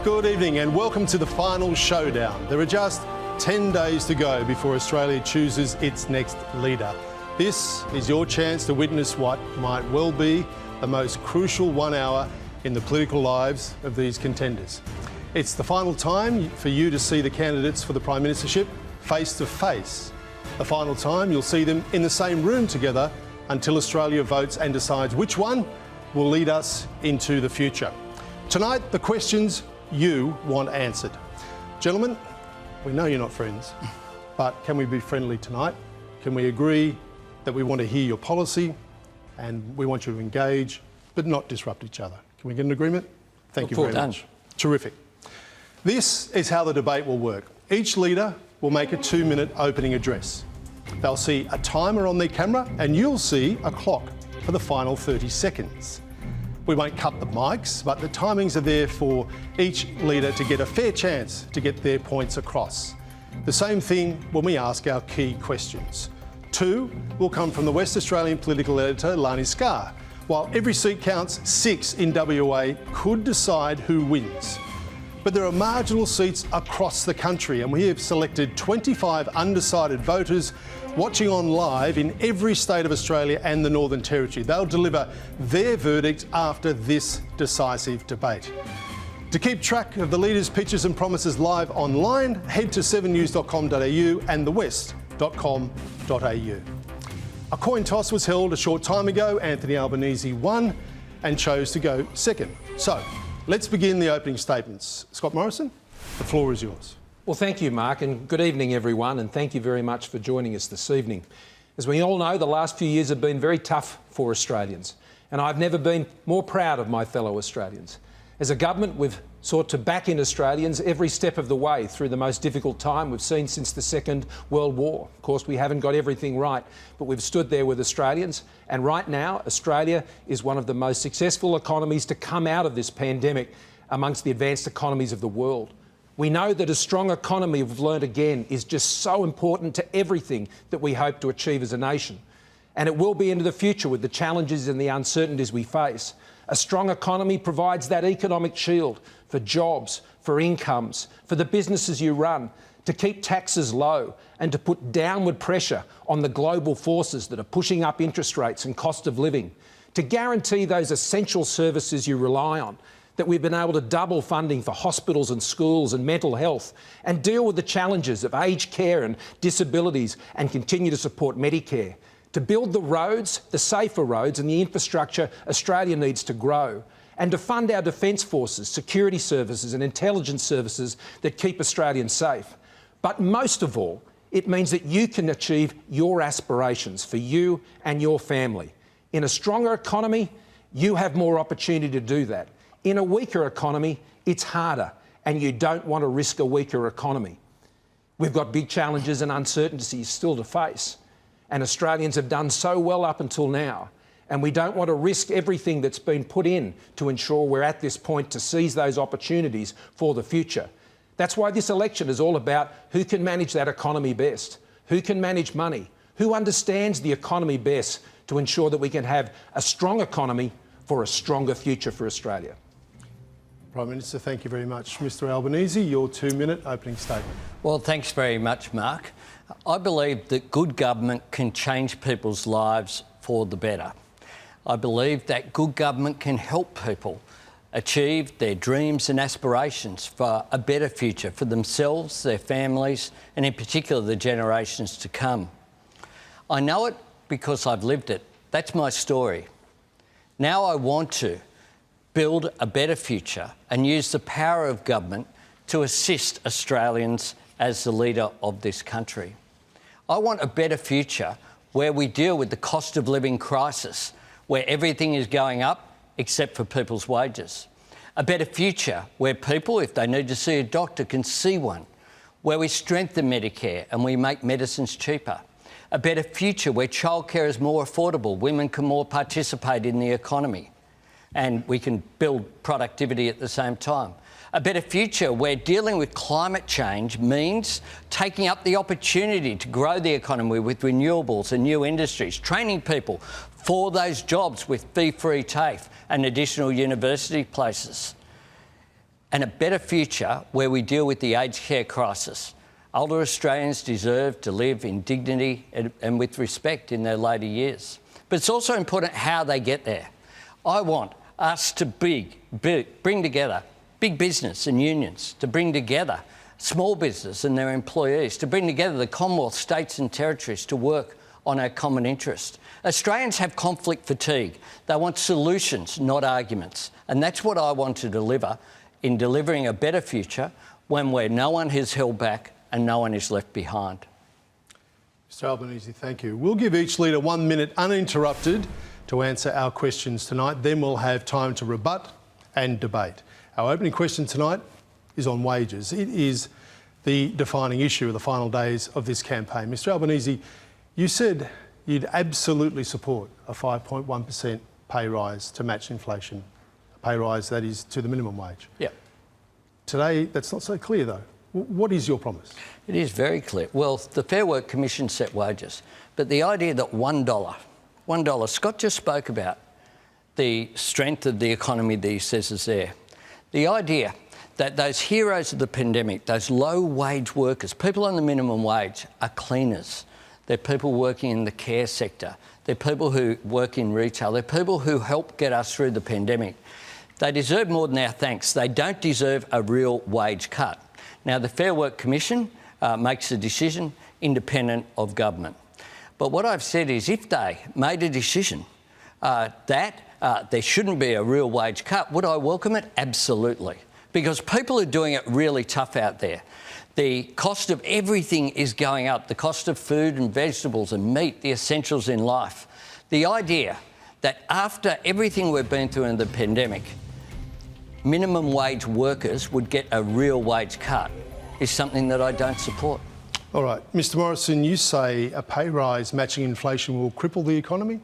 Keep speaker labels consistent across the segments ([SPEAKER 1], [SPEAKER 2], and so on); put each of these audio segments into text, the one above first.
[SPEAKER 1] Good evening and welcome to the final showdown. There are just 10 days to go before Australia chooses its next leader. This is your chance to witness what might well be the most crucial 1 hour in the political lives of these contenders. It's the final time for you to see the candidates for the Prime Ministership face to face. The final time you'll see them in the same room together until Australia votes and decides which one will lead us into the future. Tonight, the questions you want answered. Gentlemen, we know you're not friends, but can we be friendly tonight? Can we agree that we want to hear your policy and we want you to engage, but not disrupt each other? Can we get an agreement? Thank you very much. Terrific. This is how the debate will work. Each leader will make a 2-minute opening address. They'll see a timer on their camera and you'll see a clock for the final 30 seconds. We won't cut the mics, but the timings are there for each leader to get a fair chance to get their points across. The same thing when we ask our key questions. 2 will come from the West Australian political editor, Lani Scarr. While every seat counts, 6 in WA could decide who wins. But there are marginal seats across the country and we have selected 25 undecided voters watching on live in every state of Australia and the Northern Territory. They'll deliver their verdict after this decisive debate. To keep track of the leaders' pitches and promises live online, head to 7news.com.au and thewest.com.au. A coin toss was held a short time ago. Anthony Albanese won and chose to go second. So, let's begin the opening statements. Scott Morrison, the floor is yours.
[SPEAKER 2] Well, thank you, Mark, and good evening, everyone, and thank you very much for joining us this evening. As we all know, the last few years have been very tough for Australians, and I've never been more proud of my fellow Australians. As a government, we've sought to back in Australians every step of the way through the most difficult time we've seen since the Second World War. Of course, we haven't got everything right, but we've stood there with Australians, and right now, Australia is one of the most successful economies to come out of this pandemic amongst the advanced economies of the world. We know that a strong economy, we've learned again, is just so important to everything that we hope to achieve as a nation. And it will be into the future with the challenges and the uncertainties we face. A strong economy provides that economic shield for jobs, for incomes, for the businesses you run, to keep taxes low and to put downward pressure on the global forces that are pushing up interest rates and cost of living, to guarantee those essential services you rely on, that we've been able to double funding for hospitals and schools and mental health and deal with the challenges of aged care and disabilities and continue to support Medicare, to build the roads, the safer roads and the infrastructure Australia needs to grow, and to fund our defence forces, security services and intelligence services that keep Australians safe. But most of all, it means that you can achieve your aspirations for you and your family. In a stronger economy, you have more opportunity to do that. In a weaker economy, it's harder, and you don't want to risk a weaker economy. We've got big challenges and uncertainties still to face, and Australians have done so well up until now, and we don't want to risk everything that's been put in to ensure we're at this point to seize those opportunities for the future. That's why this election is all about who can manage that economy best, who can manage money, who understands the economy best to ensure that we can have a strong economy for a stronger future for Australia.
[SPEAKER 1] Prime Minister, thank you very much. Mr Albanese, your 2-minute opening statement.
[SPEAKER 3] Well, thanks very much, Mark. I believe that good government can change people's lives for the better. I believe that good government can help people achieve their dreams and aspirations for a better future for themselves, their families, and in particular the generations to come. I know it because I've lived it. That's my story. Now I want to build a better future and use the power of government to assist Australians as the leader of this country. I want a better future where we deal with the cost of living crisis, where everything is going up except for people's wages. A better future where people, if they need to see a doctor, can see one, where we strengthen Medicare and we make medicines cheaper. A better future where childcare is more affordable, women can more participate in the economy, and we can build productivity at the same time. A better future where dealing with climate change means taking up the opportunity to grow the economy with renewables and new industries, training people for those jobs with fee-free TAFE and additional university places. and a better future where we deal with the aged care crisis. Older Australians deserve to live in dignity and with respect in their later years. But it's also important how they get there. I want us to bring together big business and unions, to bring together small business and their employees, to bring together the Commonwealth, states and territories to work on our common interest. Australians have conflict fatigue. They want solutions, not arguments. And that's what I want to deliver in delivering a better future, one where no one is held back and no one is left behind.
[SPEAKER 1] Mr Albanese, thank you. We'll give each leader 1 minute uninterrupted to answer our questions tonight. Then we'll have time to rebut and debate. Our opening question tonight is on wages. It is the defining issue of the final days of this campaign. Mr Albanese, you said you'd absolutely support a 5.1% pay rise to match inflation, a pay rise that is to the minimum wage.
[SPEAKER 3] Yeah.
[SPEAKER 1] Today, that's not so clear though. What is your promise?
[SPEAKER 3] It is very clear. Well, the Fair Work Commission set wages, but the idea that $1, Scott just spoke about the strength of the economy that he says is there. The idea that those heroes of the pandemic, those low-wage workers, people on the minimum wage, are cleaners. They're people working in the care sector. They're people who work in retail. They're people who help get us through the pandemic. They deserve more than our thanks. They don't deserve a real wage cut. Now, the Fair Work Commission makes a decision independent of government. But what I've said is if they made a decision that there shouldn't be a real wage cut, would I welcome it? Absolutely. Because people are doing it really tough out there. The cost of everything is going up, the cost of food and vegetables and meat, the essentials in life. The idea that after everything we've been through in the pandemic, minimum wage workers would get a real wage cut is something that I don't support.
[SPEAKER 1] All right. Mr Morrison, you say a pay rise matching inflation will cripple the economy?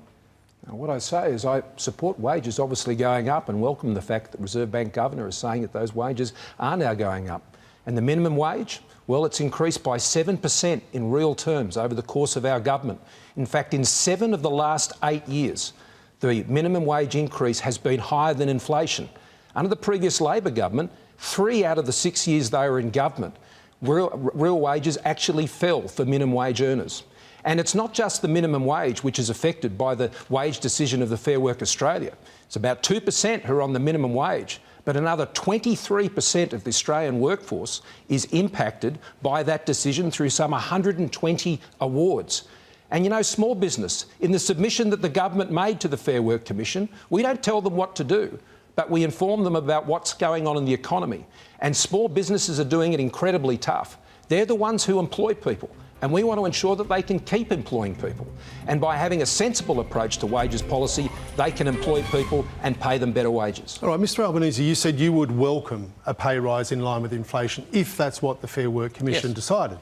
[SPEAKER 2] Now, what I say is I support wages obviously going up and welcome the fact that Reserve Bank Governor is saying that those wages are now going up. And the minimum wage, well, it's increased by 7% in real terms over the course of our government. In fact, in 7 of the last 8 years, the minimum wage increase has been higher than inflation. Under the previous Labor government, 3 out of the 6 years they were in government, real wages actually fell for minimum wage earners. And it's not just the minimum wage which is affected by the wage decision of the Fair Work Australia. It's about 2% who are on the minimum wage, but another 23% of the Australian workforce is impacted by that decision through some 120 awards. And you know, small business, in the submission that the government made to the Fair Work Commission, we don't tell them what to do, but we inform them about what's going on in the economy. And small businesses are doing it incredibly tough. They're the ones who employ people. And we want to ensure that they can keep employing people. And by having a sensible approach to wages policy, they can employ people and pay them better wages.
[SPEAKER 1] All right, Mr Albanese, you said you would welcome a pay rise in line with inflation if that's what the Fair Work Commission decided.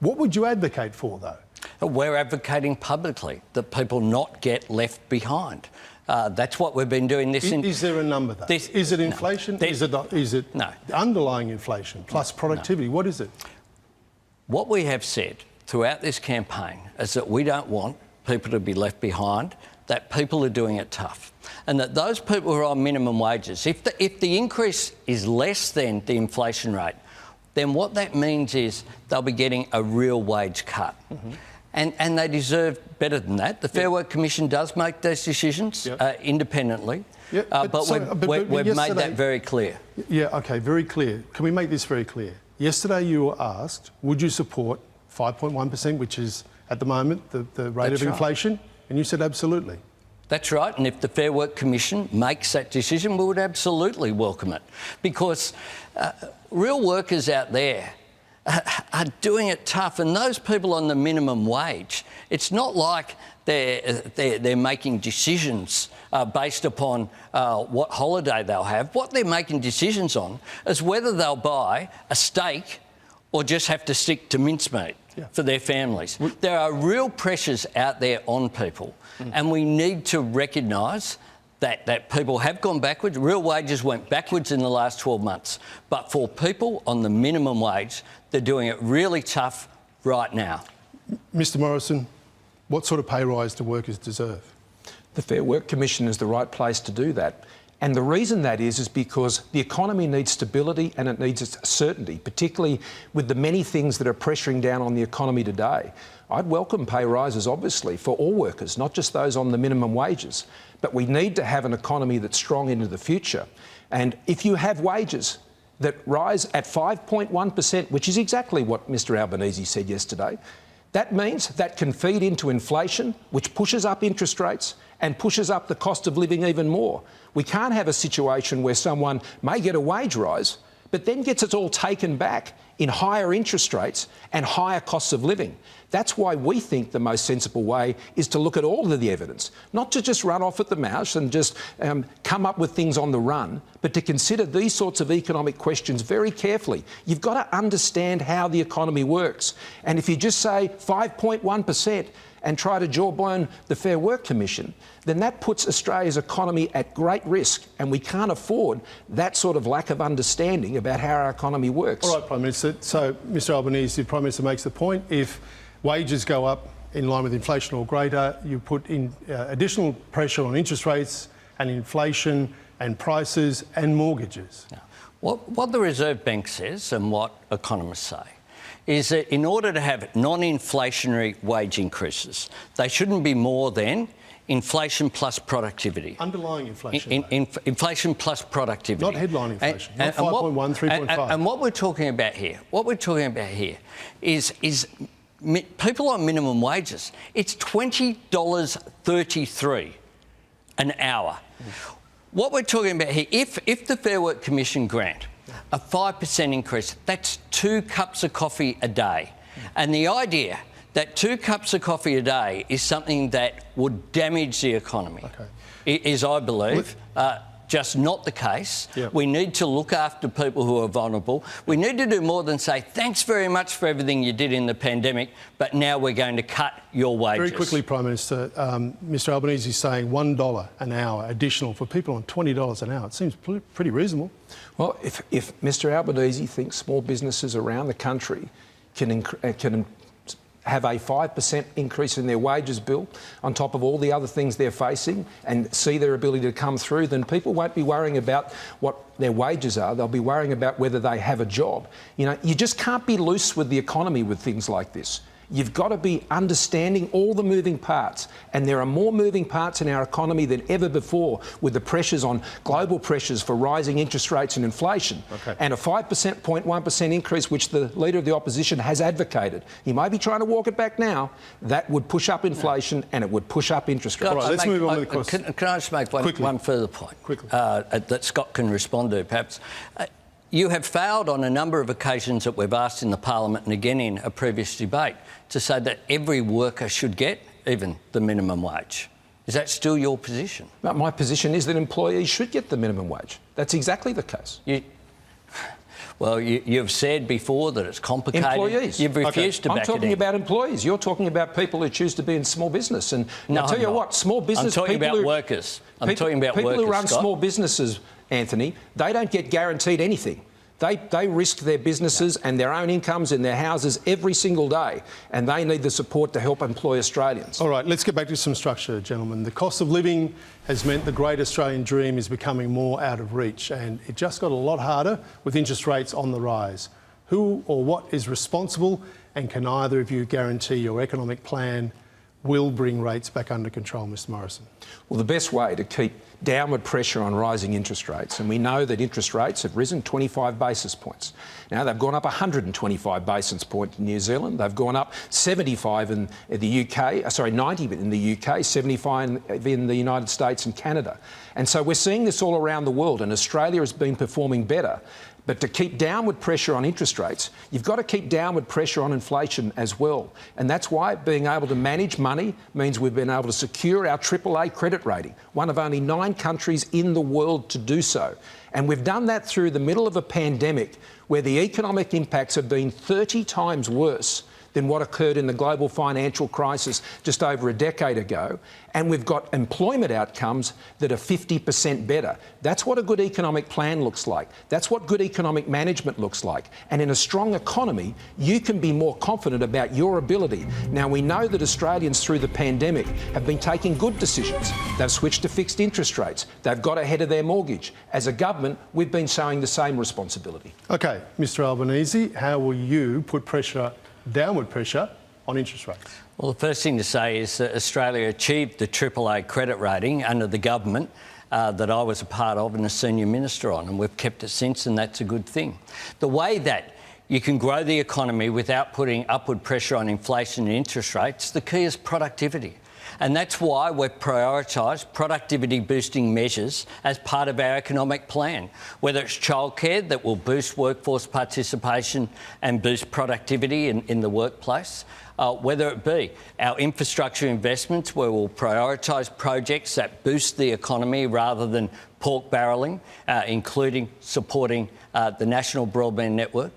[SPEAKER 1] What would you advocate for, though?
[SPEAKER 3] We're advocating publicly that people not get left behind. That's what we've been doing.
[SPEAKER 1] Is there a number, though? Is it inflation?
[SPEAKER 3] No.
[SPEAKER 1] Is it
[SPEAKER 3] No.
[SPEAKER 1] underlying inflation plus productivity?
[SPEAKER 3] No.
[SPEAKER 1] What is it?
[SPEAKER 3] What we have said throughout this campaign is that we don't want people to be left behind, that people are doing it tough, and that those people who are on minimum wages, if the increase is less than the inflation rate, then what that means is they'll be getting a real wage cut. Mm-hmm. And they deserve better than that. The Fair Work Commission does make those decisions independently, but we've made that very clear.
[SPEAKER 1] Yeah, OK, very clear. Can we make this very clear? Yesterday you were asked, would you support 5.1%, which is at the moment the rate of inflation, and you said absolutely.
[SPEAKER 3] That's right, and if the Fair Work Commission makes that decision, we would absolutely welcome it, because real workers out there are doing it tough, and those people on the minimum wage, it's not like they're making decisions based upon what holiday they'll have. What they're making decisions on is whether they'll buy a steak or just have to stick to mincemeat for their families. There are real pressures out there on people, and we need to recognise that people have gone backwards. Real wages went backwards in the last 12 months. But for people on the minimum wage, they're doing it really tough right now.
[SPEAKER 1] Mr Morrison, what sort of pay rise do workers deserve?
[SPEAKER 2] The Fair Work Commission is the right place to do that. And the reason that is because the economy needs stability and it needs certainty, particularly with the many things that are pressuring down on the economy today. I'd welcome pay rises, obviously, for all workers, not just those on the minimum wages. But we need to have an economy that's strong into the future. And if you have wages that rise at 5.1%, which is exactly what Mr Albanese said yesterday, that means that can feed into inflation, which pushes up interest rates and pushes up the cost of living even more. We can't have a situation where someone may get a wage rise, but then gets it all taken back in higher interest rates and higher costs of living. That's why we think the most sensible way is to look at all of the evidence, not to just run off at the mouth and just come up with things on the run, but to consider these sorts of economic questions very carefully. You've got to understand how the economy works. And if you just say 5.1%, and try to jawbone the Fair Work Commission, then that puts Australia's economy at great risk, and we can't afford that sort of lack of understanding about how our economy works.
[SPEAKER 1] All right, Prime Minister. So, Mr Albanese, the Prime Minister makes the point, if wages go up in line with inflation or greater, you put in additional pressure on interest rates and inflation and prices and mortgages.
[SPEAKER 3] Now, what the Reserve Bank says and what economists say is that in order to have non-inflationary wage increases, they shouldn't be more than inflation plus productivity.
[SPEAKER 1] Underlying inflation.
[SPEAKER 3] Inflation plus productivity.
[SPEAKER 1] Not headline inflation, not 5.1, 3.5.
[SPEAKER 3] And what we're talking about here, is people on minimum wages. It's $20.33 an hour. What we're talking about here, if the Fair Work Commission grant a 5% increase, that's 2 cups of coffee a day. And the idea that 2 cups of coffee a day is something that would damage the economy is, I believe, just not the case.
[SPEAKER 1] Yep.
[SPEAKER 3] We need to look after people who are vulnerable. We need to do more than say, thanks very much for everything you did in the pandemic, but now we're going to cut your wages.
[SPEAKER 1] Very quickly, Prime Minister, Mr Albanese is saying $1 an hour additional for people on $20 an hour. It seems pretty reasonable.
[SPEAKER 2] Well, if Mr Albanese thinks small businesses around the country can have a 5% increase in their wages bill on top of all the other things they're facing and see their ability to come through, then people won't be worrying about what their wages are. They'll be worrying about whether they have a job. You know, you just can't be loose with the economy with things like this. You've got to be understanding all the moving parts, and there are more moving parts in our economy than ever before with the pressures on global pressures for rising interest rates and inflation. And a 5.1% increase, which the Leader of the Opposition has advocated. He may be trying to walk it back now. That would push up inflation and it would push up interest rates.
[SPEAKER 1] All right, let's move on to the question.
[SPEAKER 3] Can I just make one further point?
[SPEAKER 1] Quickly.
[SPEAKER 3] That Scott can respond to, perhaps. You have failed on a number of occasions that we've asked in the Parliament and again in a previous debate to say that every worker should get even the minimum wage. Is that still your position?
[SPEAKER 2] But my position is that employees should get the minimum wage. That's exactly the case.
[SPEAKER 3] You've said before that it's complicated.
[SPEAKER 2] Employees.
[SPEAKER 3] You've refused to back it in.
[SPEAKER 2] I'm talking about employees. You're talking about people who choose to be in small business. And
[SPEAKER 3] no,
[SPEAKER 2] I'll tell you what, small business...
[SPEAKER 3] I'm talking about workers.
[SPEAKER 2] People who run small businesses, Anthony, they don't get guaranteed anything. They risk their businesses and their own incomes in their houses every single day, and they need the support to help employ Australians.
[SPEAKER 1] All right, let's get back to some structure, gentlemen. The cost of living has meant the great Australian dream is becoming more out of reach, and it just got a lot harder with interest rates on the rise. Who or what is responsible, and can either of you guarantee your economic plan will bring rates back under control, Mr Morrison?
[SPEAKER 2] Well, the best way to keep downward pressure on rising interest rates, and we know that interest rates have risen 25 basis points. Now, they've gone up 125 basis points in New Zealand. They've gone up 75 in the UK, 90 in the UK, 75 in the United States and Canada. And so we're seeing this all around the world, and Australia has been performing better. But to keep downward pressure on interest rates, you've got to keep downward pressure on inflation as well. And that's why being able to manage money means we've been able to secure our AAA credit rating, one of only 9 countries in the world to do so. And we've done that through the middle of a pandemic where the economic impacts have been 30 times worse than what occurred in the global financial crisis just over a decade ago, and we've got employment outcomes that are 50% better. That's what a good economic plan looks like. That's what good economic management looks like. And in a strong economy, you can be more confident about your ability. Now, we know that Australians through the pandemic have been taking good decisions. They've switched to fixed interest rates. They've got ahead of their mortgage. As a government, we've been showing the same responsibility.
[SPEAKER 1] OK, Mr Albanese, how will you put downward pressure on interest rates?
[SPEAKER 3] Well, the first thing to say is that Australia achieved the AAA credit rating under the government that I was a part of and a senior minister on, and we've kept it since, and that's a good thing. The way that you can grow the economy without putting upward pressure on inflation and interest rates, the key is productivity. And that's why we've prioritised productivity-boosting measures as part of our economic plan, whether it's childcare that will boost workforce participation and boost productivity in the workplace, whether it be our infrastructure investments where we'll prioritise projects that boost the economy rather than pork barrelling, including supporting the national broadband network,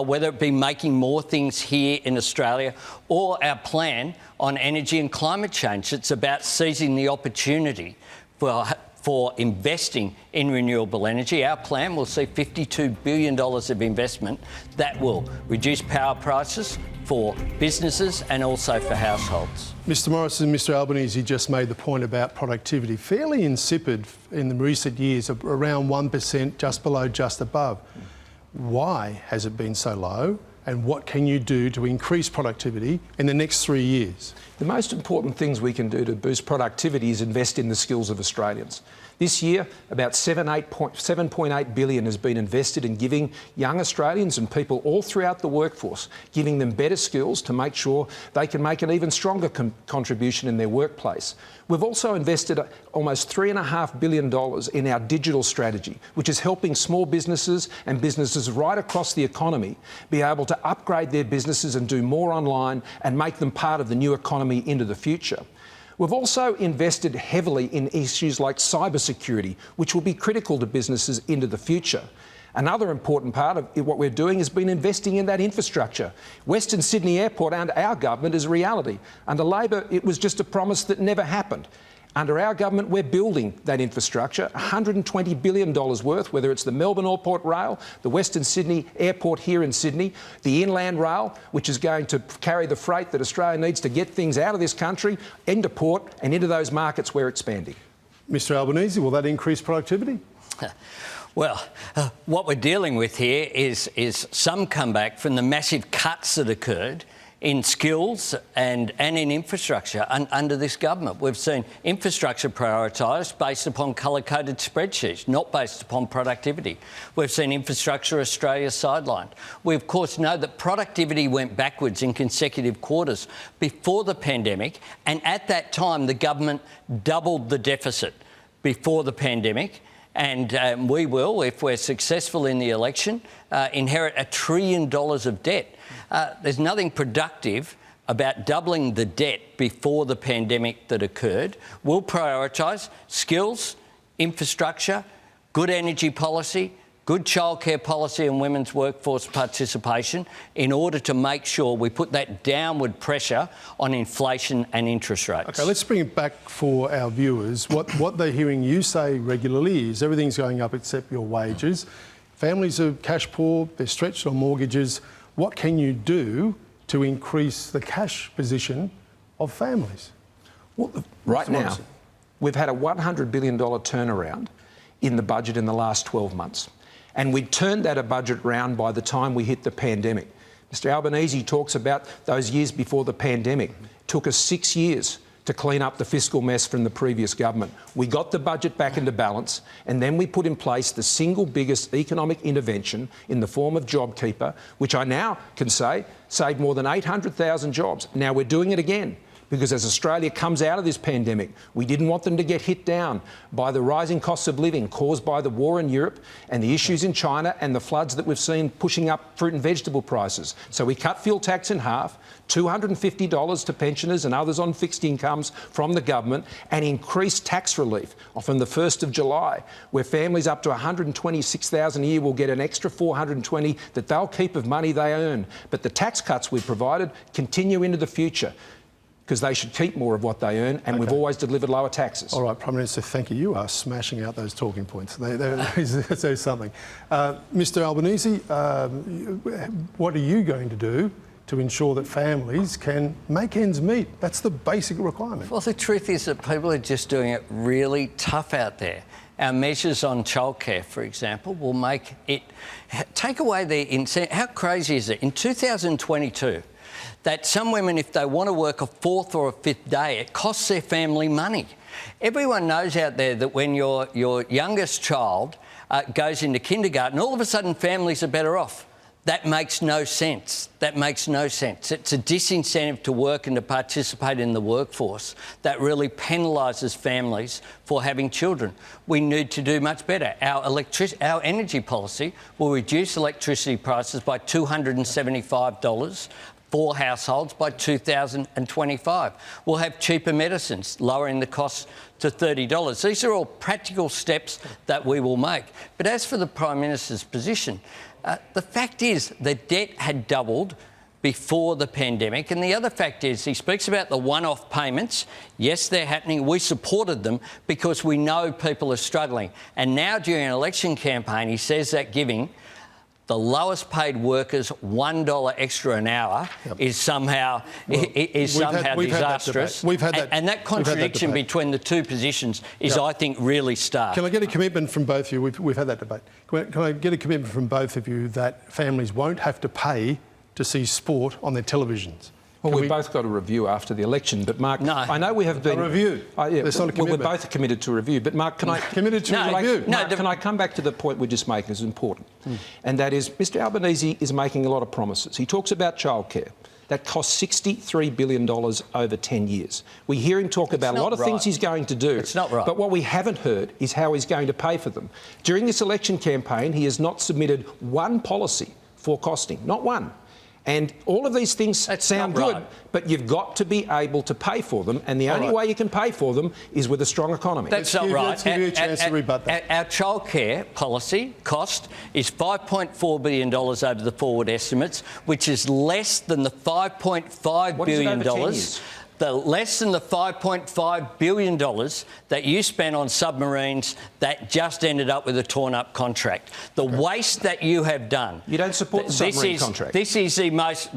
[SPEAKER 3] whether it be making more things here in Australia, or our plan on energy and climate change. It's about seizing the opportunity for investing in renewable energy. Our plan will see $52 billion of investment that will reduce power prices for businesses and also for households.
[SPEAKER 1] Mr Morrison, Mr Albanese just made the point about productivity. Fairly insipid in the recent years, around 1%, just below, just above. Why has it been so low, and what can you do to increase productivity in the next 3 years?
[SPEAKER 2] The most important things we can do to boost productivity is invest in the skills of Australians. This year, about $7.8 billion has been invested in giving young Australians and people all throughout the workforce, giving them better skills to make sure they can make an even stronger contribution in their workplace. We've also invested almost $3.5 billion in our digital strategy, which is helping small businesses and businesses right across the economy be able to upgrade their businesses and do more online and make them part of the new economy into the future. We've also invested heavily in issues like cybersecurity, which will be critical to businesses into the future. Another important part of what we're doing has been investing in that infrastructure. Western Sydney Airport, under our government, is a reality. Under Labor, it was just a promise that never happened. Under our government, we're building that infrastructure, $120 billion worth, whether it's the Melbourne Airport Rail, the Western Sydney Airport here in Sydney, the Inland Rail, which is going to carry the freight that Australia needs to get things out of this country, into port and into those markets we're expanding.
[SPEAKER 1] Mr Albanese, will that increase productivity?
[SPEAKER 3] Well, what we're dealing with here is some comeback from the massive cuts that occurred in skills and in infrastructure under this government. We've seen infrastructure prioritised based upon colour-coded spreadsheets, not based upon productivity. We've seen Infrastructure Australia sidelined. We, of course, know that productivity went backwards in consecutive quarters before the pandemic, and at that time the government doubled the deficit before the pandemic. And we will, if we're successful in the election, inherit $1 trillion of debt. There's nothing productive about doubling the debt before the pandemic that occurred. We'll prioritise skills, infrastructure, good energy policy, good childcare policy and women's workforce participation in order to make sure we put that downward pressure on inflation and interest rates.
[SPEAKER 1] OK, let's bring it back for our viewers. What they're hearing you say regularly is everything's going up except your wages. Families are cash poor, they're stretched on mortgages. What can you do to increase the cash position of families?
[SPEAKER 2] Well, right now, we've had a $100 billion turnaround in the budget in the last 12 months. And we turned that budget round by the time we hit the pandemic. Mr Albanese talks about those years before the pandemic. It took us 6 years to clean up the fiscal mess from the previous government. We got the budget back into balance, and then we put in place the single biggest economic intervention in the form of JobKeeper, which I now can say saved more than 800,000 jobs. Now we're doing it again, because as Australia comes out of this pandemic, we didn't want them to get hit down by the rising costs of living caused by the war in Europe and the issues in China and the floods that we've seen pushing up fruit and vegetable prices. So we cut fuel tax in half, $250 to pensioners and others on fixed incomes from the government, and increased tax relief from the 1st of July, where families up to $126,000 a year will get an extra $420 that they'll keep of money they earn. But the tax cuts we've provided continue into the future, because they should keep more of what they earn, and we've always delivered lower taxes.
[SPEAKER 1] All right, Prime Minister, thank you. You are smashing out those talking points. There's something. Mr Albanese, what are you going to do to ensure that families can make ends meet? That's the basic requirement.
[SPEAKER 3] Well, the truth is that people are just doing it really tough out there. Our measures on childcare, for example, will make it... Take away the incentive. How crazy is it? In 2022, that some women, if they want to work a fourth or a fifth day, it costs their family money. Everyone knows out there that when your youngest child goes into kindergarten, all of a sudden families are better off. That makes no sense. That makes no sense. It's a disincentive to work and to participate in the workforce that really penalises families for having children. We need to do much better. Our energy policy will reduce electricity prices by $275 for households by 2025. We'll have cheaper medicines, lowering the cost to $30. These are all practical steps that we will make. But as for the Prime Minister's position, the fact is the debt had doubled before the pandemic, and the other fact is he speaks about the one-off payments. Yes, they're happening. We supported them because we know people are struggling. And now during an election campaign, he says that giving the lowest paid workers $1 extra an hour is somehow disastrous.
[SPEAKER 1] We've had that.
[SPEAKER 3] And that contradiction between the two positions is, I think, really stark.
[SPEAKER 1] Can I get a commitment from both of you? We've had that debate. Can I get a commitment from both of you that families won't have to pay to see sport on their televisions?
[SPEAKER 2] Well, we've both got a review after the election, but Mark,
[SPEAKER 3] no.
[SPEAKER 2] I know we have been...
[SPEAKER 1] A review?
[SPEAKER 2] Yeah,
[SPEAKER 1] That's not a commitment.
[SPEAKER 2] We're both committed to a review, but Mark, can I...
[SPEAKER 1] Committed to a review?
[SPEAKER 2] Mark, can I come back to the point we're just making? It's important. And that is, Mr Albanese is making a lot of promises. He talks about childcare. That costs $63 billion over 10 years. We hear him talk about a lot of things he's going to do.
[SPEAKER 3] It's not right.
[SPEAKER 2] But what we haven't heard is how he's going to pay for them. During this election campaign, he has not submitted one policy for costing, not one. And all of these things sound good, but you've got to be able to pay for them, and the only way you can pay for them is with a strong economy.
[SPEAKER 3] That's not right.
[SPEAKER 1] Let's give you a chance to rebut that.
[SPEAKER 3] Our childcare policy cost is $5.4 billion over the forward estimates, which is less than the $5.5 billion. Less than the $5.5 billion that you spent on submarines that just ended up with a torn-up contract. The waste that you have done.
[SPEAKER 2] You don't support the submarine contract.
[SPEAKER 3] This is the most...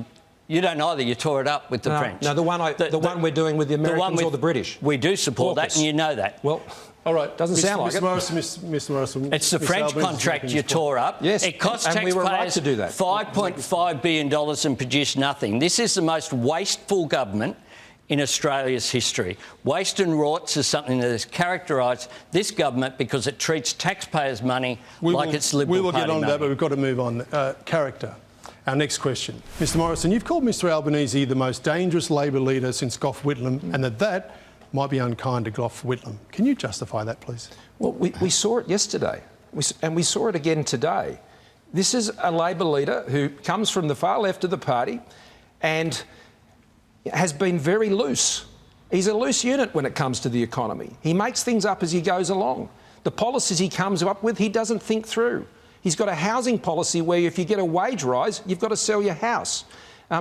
[SPEAKER 3] You don't either. You tore it up with the French.
[SPEAKER 2] No, the one we're doing with the Americans or the British.
[SPEAKER 3] We do support that, and you know that.
[SPEAKER 2] Well... All right, doesn't sound like it.
[SPEAKER 1] Mr Morrison,
[SPEAKER 3] it's the French contract you tore up.
[SPEAKER 2] Yes,
[SPEAKER 3] it cost
[SPEAKER 2] and we were right to do that.
[SPEAKER 3] $5.5 billion and produced nothing. This is the most wasteful government in Australia's history. Waste and rorts is something that has characterised this government because it treats taxpayers' money like it's Liberal Party money.
[SPEAKER 1] We will get on to that, but we've got to move on. Character. Our next question. Mr Morrison, you've called Mr Albanese the most dangerous Labor leader since Gough Whitlam, and that might be unkind to Gough Whitlam. Can you justify that, please?
[SPEAKER 2] Well, we saw it yesterday, and we saw it again today. This is a Labor leader who comes from the far left of the party and has been very loose. He's a loose unit when it comes to the economy. He makes things up as he goes along. The policies he comes up with, he doesn't think through. He's got a housing policy where if you get a wage rise, you've got to sell your house.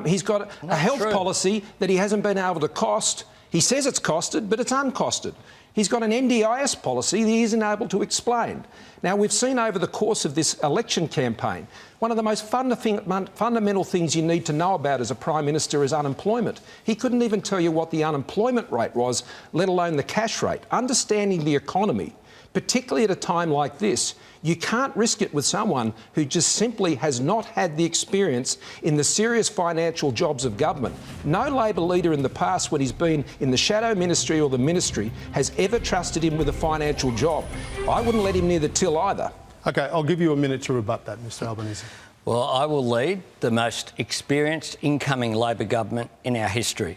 [SPEAKER 2] He's got a health policy that he hasn't been able to cost. He says it's costed, but it's uncosted. He's got an NDIS policy that he isn't able to explain. Now, we've seen over the course of this election campaign, one of the most fundamental things you need to know about as a Prime Minister is unemployment. He couldn't even tell you what the unemployment rate was, let alone the cash rate. Understanding the economy, particularly at a time like this, you can't risk it with someone who just simply has not had the experience in the serious financial jobs of government. No Labor leader in the past, when he's been in the shadow ministry or the ministry, has ever trusted him with a financial job. I wouldn't let him near the till either.
[SPEAKER 1] OK, I'll give you a minute to rebut that, Mr Albanese.
[SPEAKER 3] Well, I will lead the most experienced incoming Labor government in our history.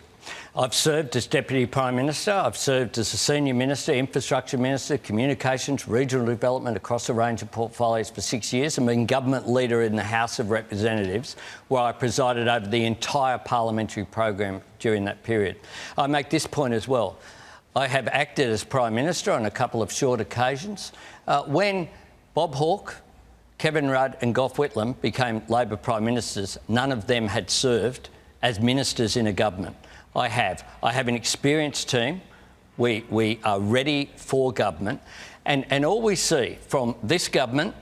[SPEAKER 3] I've served as Deputy Prime Minister, I've served as a Senior Minister, Infrastructure Minister, Communications, Regional Development across a range of portfolios for 6 years, and been Government Leader in the House of Representatives, where I presided over the entire parliamentary program during that period. I make this point as well. I have acted as Prime Minister on a couple of short occasions. When Bob Hawke, Kevin Rudd and Gough Whitlam became Labor Prime Ministers, none of them had served as ministers in a government. I have an experienced team. We are ready for government. And all we see from this government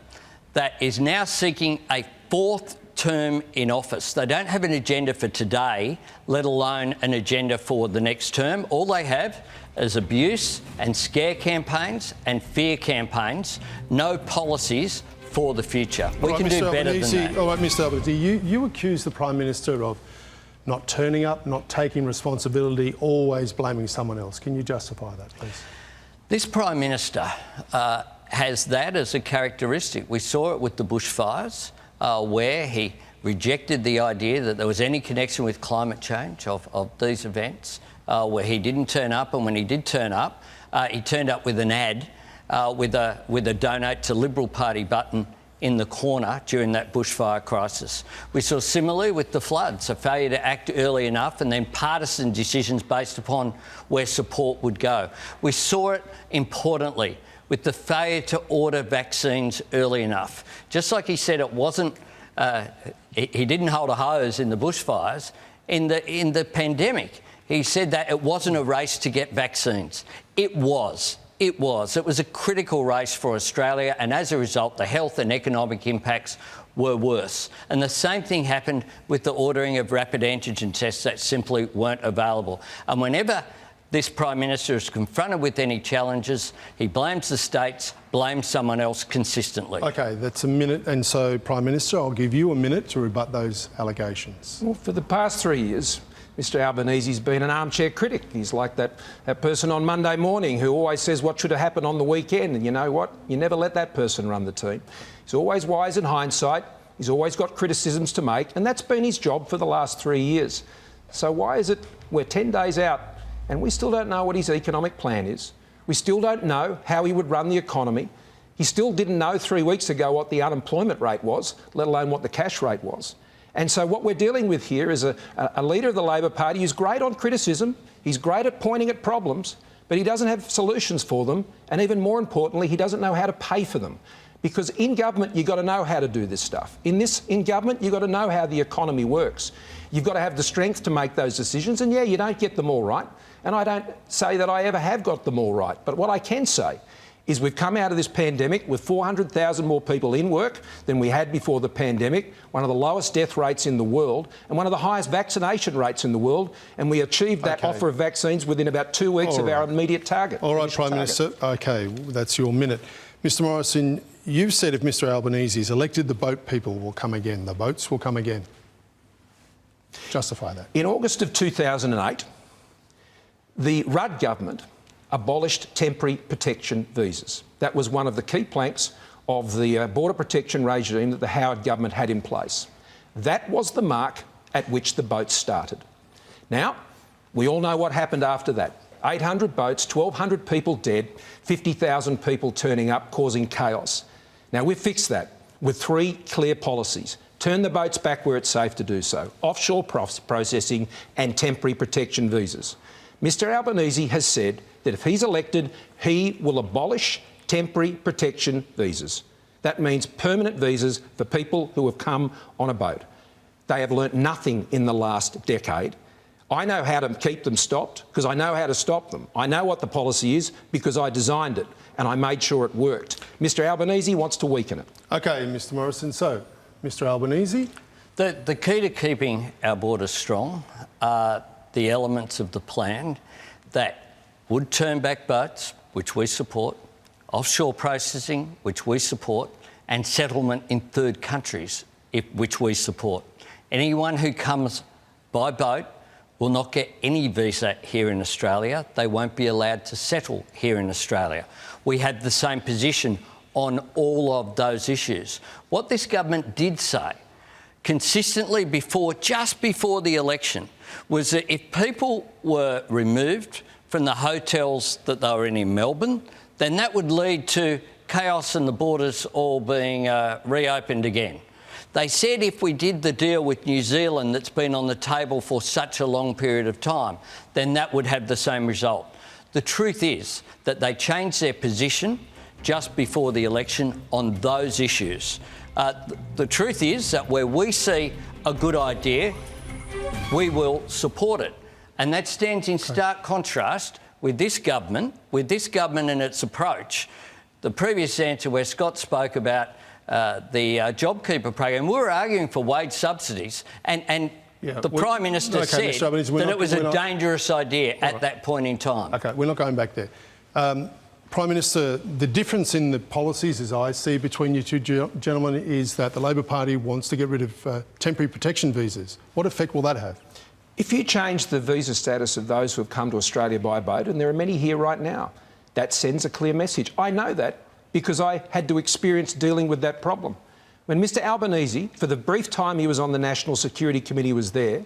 [SPEAKER 3] that is now seeking a fourth term in office. They don't have an agenda for today, let alone an agenda for the next term. All they have is abuse and scare campaigns and fear campaigns, no policies for the future. We can do better than that.
[SPEAKER 1] All right, Mr Albanese, you accuse the Prime Minister of not turning up, not taking responsibility, always blaming someone else. Can you justify that, please?
[SPEAKER 3] This Prime Minister has that as a characteristic. We saw it with the bushfires, where he rejected the idea that there was any connection with climate change of these events, where he didn't turn up, and when he did turn up, he turned up with an ad with a donate to Liberal Party button in the corner during that bushfire crisis. We saw similarly with the floods, a failure to act early enough and then partisan decisions based upon where support would go. We saw it, importantly, with the failure to order vaccines early enough. Just like he said it wasn't, he didn't hold a hose in the bushfires, in the pandemic. He said that it wasn't a race to get vaccines. It was. It was a critical race for Australia, and as a result, the health and economic impacts were worse. And the same thing happened with the ordering of rapid antigen tests that simply weren't available. And whenever this Prime Minister is confronted with any challenges, he blames the states, blames someone else consistently.
[SPEAKER 1] OK, that's a minute. And so, Prime Minister, I'll give you a minute to rebut those allegations.
[SPEAKER 2] Well, for the past 3 years, Mr Albanese's been an armchair critic. He's like that person on Monday morning who always says what should have happened on the weekend, and you know what? You never let that person run the team. He's always wise in hindsight. He's always got criticisms to make, and that's been his job for the last 3 years. So why is it we're 10 days out and we still don't know what his economic plan is? We still don't know how he would run the economy. He still didn't know 3 weeks ago what the unemployment rate was, let alone what the cash rate was. And so what we're dealing with here is a leader of the Labor Party who's great on criticism, he's great at pointing at problems, but he doesn't have solutions for them, and even more importantly, he doesn't know how to pay for them. Because in government, you've got to know how to do this stuff. In government, you've got to know how the economy works. You've got to have the strength to make those decisions, and yeah, you don't get them all right. And I don't say that I ever have got them all right, but what I can say is we've come out of this pandemic with 400,000 more people in work than we had before the pandemic, one of the lowest death rates in the world and one of the highest vaccination rates in the world, and we achieved that offer of vaccines within about 2 weeks of our immediate target.
[SPEAKER 1] All right, Prime Minister. OK, that's your minute. Mr Morrison, you've said if Mr Albanese is elected, the boat people will come again. The boats will come again. Justify that.
[SPEAKER 2] In August of 2008, the Rudd government abolished temporary protection visas. That was one of the key planks of the border protection regime that the Howard government had in place. That was the mark at which the boats started. Now, we all know what happened after that. 800 boats, 1,200 people dead, 50,000 people turning up, causing chaos. Now, we've fixed that with 3 clear policies. Turn the boats back where it's safe to do so, offshore processing and temporary protection visas. Mr Albanese has said that if he's elected, he will abolish temporary protection visas. That means permanent visas for people who have come on a boat. They have learnt nothing in the last decade. I know how to keep them stopped because I know how to stop them. I know what the policy is because I designed it and I made sure it worked. Mr Albanese wants to weaken it.
[SPEAKER 1] OK, Mr Morrison. So, Mr Albanese?
[SPEAKER 3] The key to keeping our borders strong are the elements of the plan that would turn back boats, which we support, offshore processing, which we support, and settlement in third countries, which we support. Anyone who comes by boat will not get any visa here in Australia. They won't be allowed to settle here in Australia. We had the same position on all of those issues. What this government did say consistently just before the election was that if people were removed from the hotels that they were in Melbourne, then that would lead to chaos and the borders all being reopened again. They said if we did the deal with New Zealand that's been on the table for such a long period of time, then that would have the same result. The truth is that they changed their position just before the election on those issues. The truth is that where we see a good idea, we will support it. And that stands in stark contrast with this government and its approach. The previous answer where Scott spoke about the JobKeeper program, we were arguing for wage subsidies and the Prime Minister said that it was a dangerous idea at that point in time.
[SPEAKER 1] OK, we're not going back there. Prime Minister, the difference in the policies, as I see between you two gentlemen, is that the Labor Party wants to get rid of temporary protection visas. What effect will that have?
[SPEAKER 2] If you change the visa status of those who have come to Australia by boat, and there are many here right now, that sends a clear message. I know that because I had to experience dealing with that problem. When Mr Albanese, for the brief time he was on the National Security Committee, was there,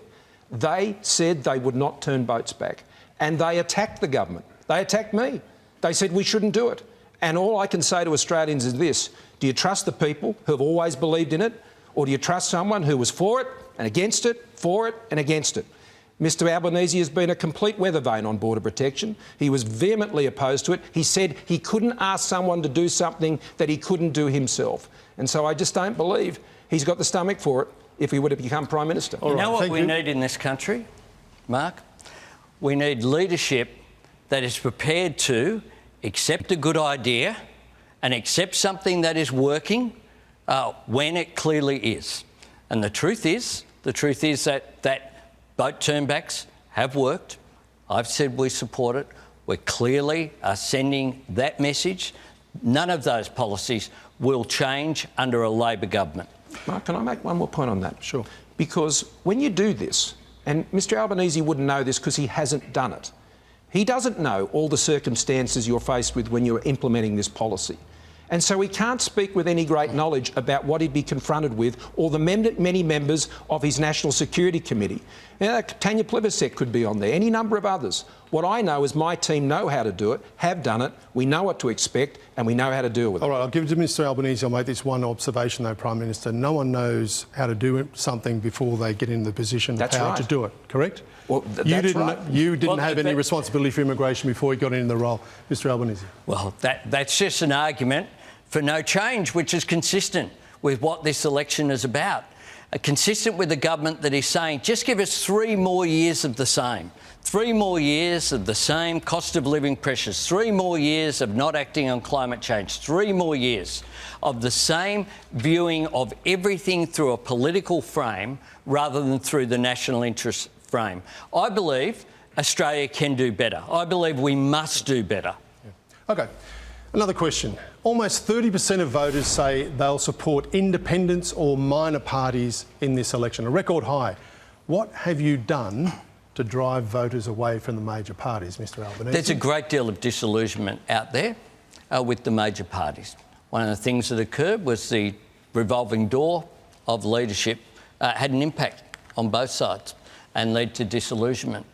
[SPEAKER 2] they said they would not turn boats back. And they attacked the government. They attacked me. They said we shouldn't do it. And all I can say to Australians is this: do you trust the people who have always believed in it, or do you trust someone who was for it and against it, for it and against it? Mr Albanese has been a complete weather vane on border protection. He was vehemently opposed to it. He said he couldn't ask someone to do something that he couldn't do himself. And so I just don't believe he's got the stomach for it if he would have become Prime Minister.
[SPEAKER 3] You know what we need in this country, Mark? We need leadership that is prepared to accept a good idea and accept something that is working when it clearly is. And the truth is that boat turnbacks have worked. I've said we support it. We clearly are sending that message. None of those policies will change under a Labor government.
[SPEAKER 2] Mark, can I make one more point on that?
[SPEAKER 1] Sure.
[SPEAKER 2] Because when you do this, and Mr Albanese wouldn't know this because he hasn't done it, he doesn't know all the circumstances you're faced with when you're implementing this policy. And so he can't speak with any great knowledge about what he'd be confronted with, or the many members of his National Security Committee. Tanya Plibersek could be on there, any number of others. What I know is my team know how to do it, have done it, we know what to expect, and we know how to deal with it.
[SPEAKER 1] All right, I'll give it to Mr Albanese. I'll make this one observation, though, Prime Minister. No one knows how to do something before they get in the position of how to do it, correct?
[SPEAKER 2] Well,
[SPEAKER 1] you didn't have any responsibility for immigration before you got into the role, Mr Albanese.
[SPEAKER 3] Well, that's just an argument for no change, which is consistent with what this election is about. Consistent with the government that is saying, just give us 3 more years of the same. 3 more years of the same cost of living pressures. 3 more years of not acting on climate change. 3 more years of the same viewing of everything through a political frame rather than through the national interest frame. I believe Australia can do better. I believe we must do better.
[SPEAKER 1] Yeah. OK. Another question. Almost 30% of voters say they'll support independents or minor parties in this election, a record high. What have you done to drive voters away from the major parties, Mr Albanese?
[SPEAKER 3] There's a great deal of disillusionment out there with the major parties. One of the things that occurred was the revolving door of leadership had an impact on both sides and led to disillusionment.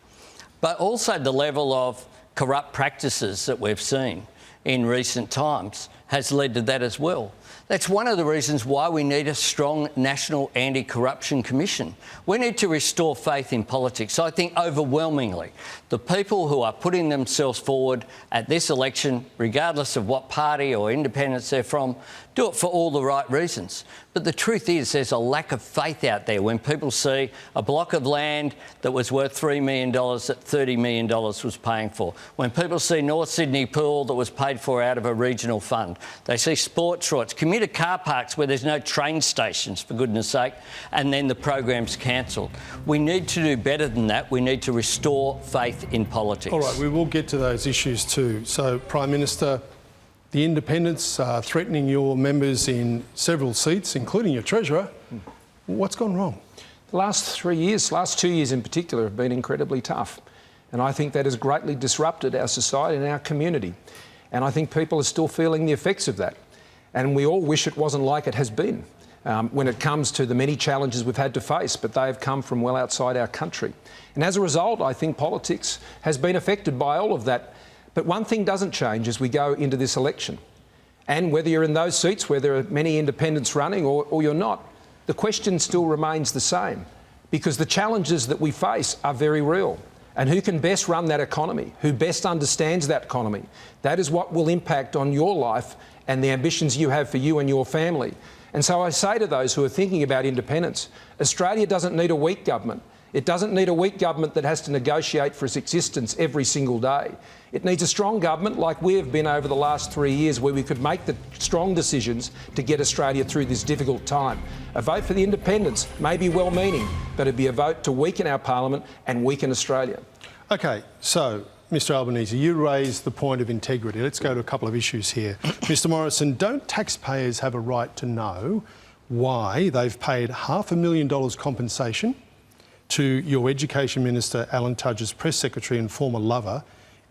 [SPEAKER 3] But also the level of corrupt practices that we've seen in recent times has led to that as well. That's one of the reasons why we need a strong National Anti-Corruption Commission. We need to restore faith in politics. I think overwhelmingly the people who are putting themselves forward at this election, regardless of what party or independence they're from, do it for all the right reasons. But the truth is there's a lack of faith out there when people see a block of land that was worth $3 million that $30 million was paying for. When people see North Sydney Pool that was paid for out of a regional fund. They see sports rights, commuter car parks where there's no train stations, for goodness sake, and then the program's cancelled. We need to do better than that. We need to restore faith in politics.
[SPEAKER 1] All right, we will get to those issues too. So, Prime Minister, the independents are threatening your members in several seats, including your Treasurer. What's gone wrong?
[SPEAKER 2] The last 3 years, last 2 years in particular, have been incredibly tough. And I think that has greatly disrupted our society and our community. And I think people are still feeling the effects of that. And we all wish it wasn't like it has been. when it comes to the many challenges we've had to face, but they have come from well outside our country. And as a result, I think politics has been affected by all of that. But one thing doesn't change as we go into this election. And whether you're in those seats where there are many independents running or you're not, the question still remains the same, because the challenges that we face are very real. And who can best run that economy? Who best understands that economy? That is what will impact on your life and the ambitions you have for you and your family. And so I say to those who are thinking about independence, Australia doesn't need a weak government. It doesn't need a weak government that has to negotiate for its existence every single day. It needs a strong government like we have been over the last 3 years, where we could make the strong decisions to get Australia through this difficult time. A vote for the independents may be well-meaning, but it'd be a vote to weaken our parliament and weaken Australia.
[SPEAKER 1] OK, so, Mr Albanese, you raised the point of integrity. Let's go to a couple of issues here. Mr Morrison, don't taxpayers have a right to know why they've paid $500,000 compensation to your Education Minister, Alan Tudge's press secretary and former lover,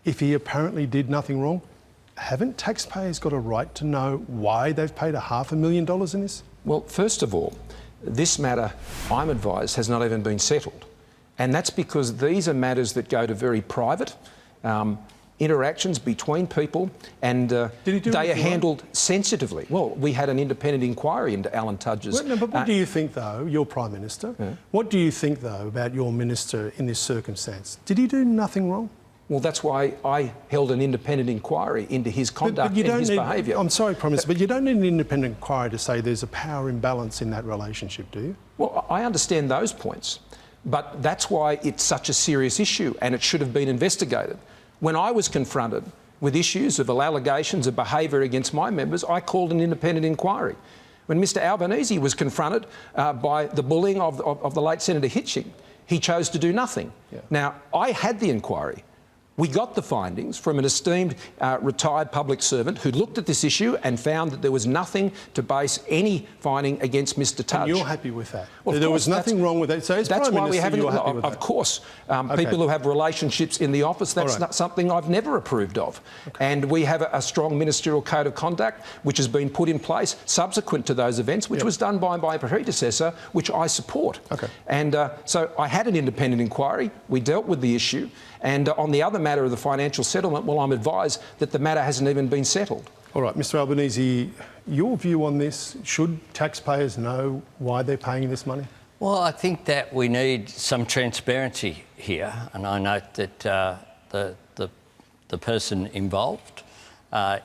[SPEAKER 1] if he apparently did nothing wrong? Haven't taxpayers got a right to know why they've paid $500,000 in this?
[SPEAKER 2] Well, first of all, this matter, I'm advised, has not even been settled. And that's because these are matters that go to very private interactions between people, and they are handled sensitively. Well, we had an independent inquiry into Alan Tudge's...
[SPEAKER 1] Well, no, but what do you think, though, your Prime Minister, what do you think, though, about your minister in this circumstance? Did he do nothing wrong?
[SPEAKER 2] Well, that's why I held an independent inquiry into his conduct and his behaviour.
[SPEAKER 1] I'm sorry, Prime Minister, but you don't need an independent inquiry to say there's a power imbalance in that relationship, do you? Well,
[SPEAKER 2] I understand those points, but that's why it's such a serious issue and it should have been investigated. When I was confronted with issues of allegations of behaviour against my members, I called an independent inquiry. When Mr Albanese was confronted by the bullying of the late Senator Hitching, he chose to do nothing. Yeah. Now, I had the inquiry. We got the findings from an esteemed retired public servant who looked at this issue and found that there was nothing to base any finding against Mr Tudge.
[SPEAKER 1] And you're happy with that? Well, there was nothing wrong with that? So as Prime Minister, you're happy with that?
[SPEAKER 2] Of course. People who have relationships in the office, that's not something I've never approved of. And we have a strong ministerial code of conduct which has been put in place subsequent to those events, which was done by my predecessor, which I support. And so I had an independent inquiry. We dealt with the issue. And on the other matter of the financial settlement, well, I'm advised that the matter hasn't even been settled.
[SPEAKER 1] All right, Mr Albanese, your view on this, should taxpayers know why they're paying this money?
[SPEAKER 3] Well, I think that we need some transparency here, and I note that the person involved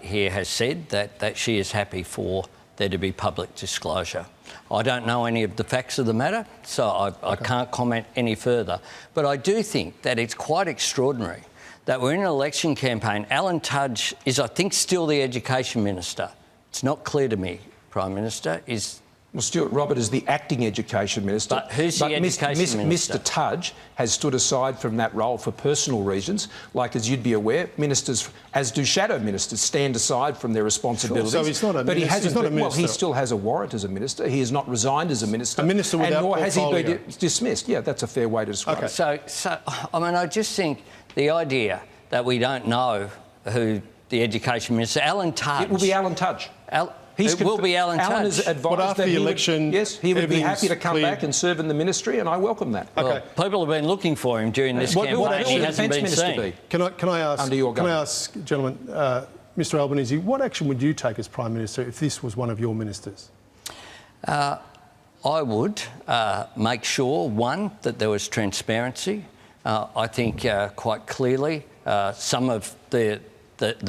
[SPEAKER 3] here has said that she is happy for there to be public disclosure. I don't know any of the facts of the matter, so I can't comment any further. But I do think that it's quite extraordinary that we're in an election campaign. Alan Tudge is, I think, still the Education Minister. It's not clear to me, Prime Minister, is...
[SPEAKER 2] Well, Stuart Robert is the acting Education Minister.
[SPEAKER 3] But who's the Education Minister?
[SPEAKER 2] Mr Tudge has stood aside from that role for personal reasons. Like, as you'd be aware, ministers, as do shadow ministers, stand aside from their responsibilities.
[SPEAKER 1] Sure, so he's not a minister.
[SPEAKER 2] He's not a minister. Well, he still has a warrant as a minister. He has not resigned as a minister.
[SPEAKER 1] A minister without
[SPEAKER 2] portfolio. And nor has he been dismissed. Yeah, that's a fair way to describe it.
[SPEAKER 3] So, I mean, I just think the idea that we don't know who the Education Minister... Alan Tudge...
[SPEAKER 2] It will be Alan Tudge.
[SPEAKER 3] It will be Alan Tudge.
[SPEAKER 2] Alan has advised
[SPEAKER 1] after
[SPEAKER 2] that
[SPEAKER 1] the election,
[SPEAKER 2] he would be happy to come back and serve in the ministry, and I welcome that.
[SPEAKER 3] Well, people have been looking for him during this campaign. He hasn't been seen.
[SPEAKER 1] Can I ask,
[SPEAKER 2] under your
[SPEAKER 1] can I ask, gentlemen, Mr Albanese, what action would you take as Prime Minister if this was one of your ministers?
[SPEAKER 3] I would make sure, one, that there was transparency. I think quite clearly some of the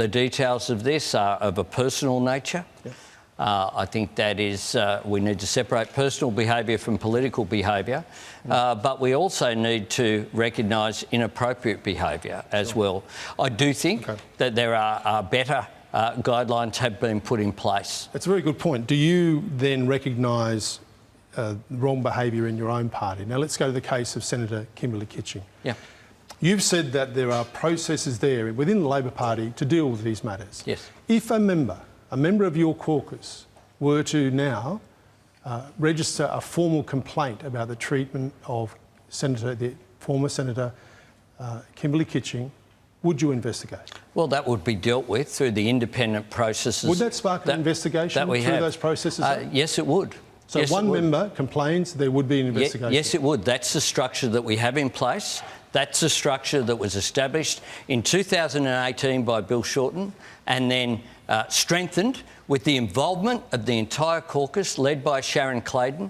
[SPEAKER 3] details of this are of a personal nature. Yeah. I think that is, we need to separate personal behaviour from political behaviour, but we also need to recognise inappropriate behaviour as well. I do think that there are better guidelines have been put in place.
[SPEAKER 1] That's a very good point. Do you then recognise wrong behaviour in your own party? Now, let's go to the case of Senator Kimberley Kitching.
[SPEAKER 3] Yeah.
[SPEAKER 1] You've said that there are processes there within the Labor Party to deal with these matters.
[SPEAKER 3] Yes.
[SPEAKER 1] If a member of your caucus were to now register a formal complaint about the treatment of the former Senator Kimberley Kitching, would you investigate?
[SPEAKER 3] Well, that would be dealt with through the independent processes.
[SPEAKER 1] Would that spark an investigation through those processes?
[SPEAKER 3] Yes, it would.
[SPEAKER 1] So
[SPEAKER 3] Yes,
[SPEAKER 1] one member complains, there would be an investigation.
[SPEAKER 3] Yes, it would. That's the structure that we have in place. That's the structure that was established in 2018 by Bill Shorten and then strengthened with the involvement of the entire caucus, led by Sharon Clayton,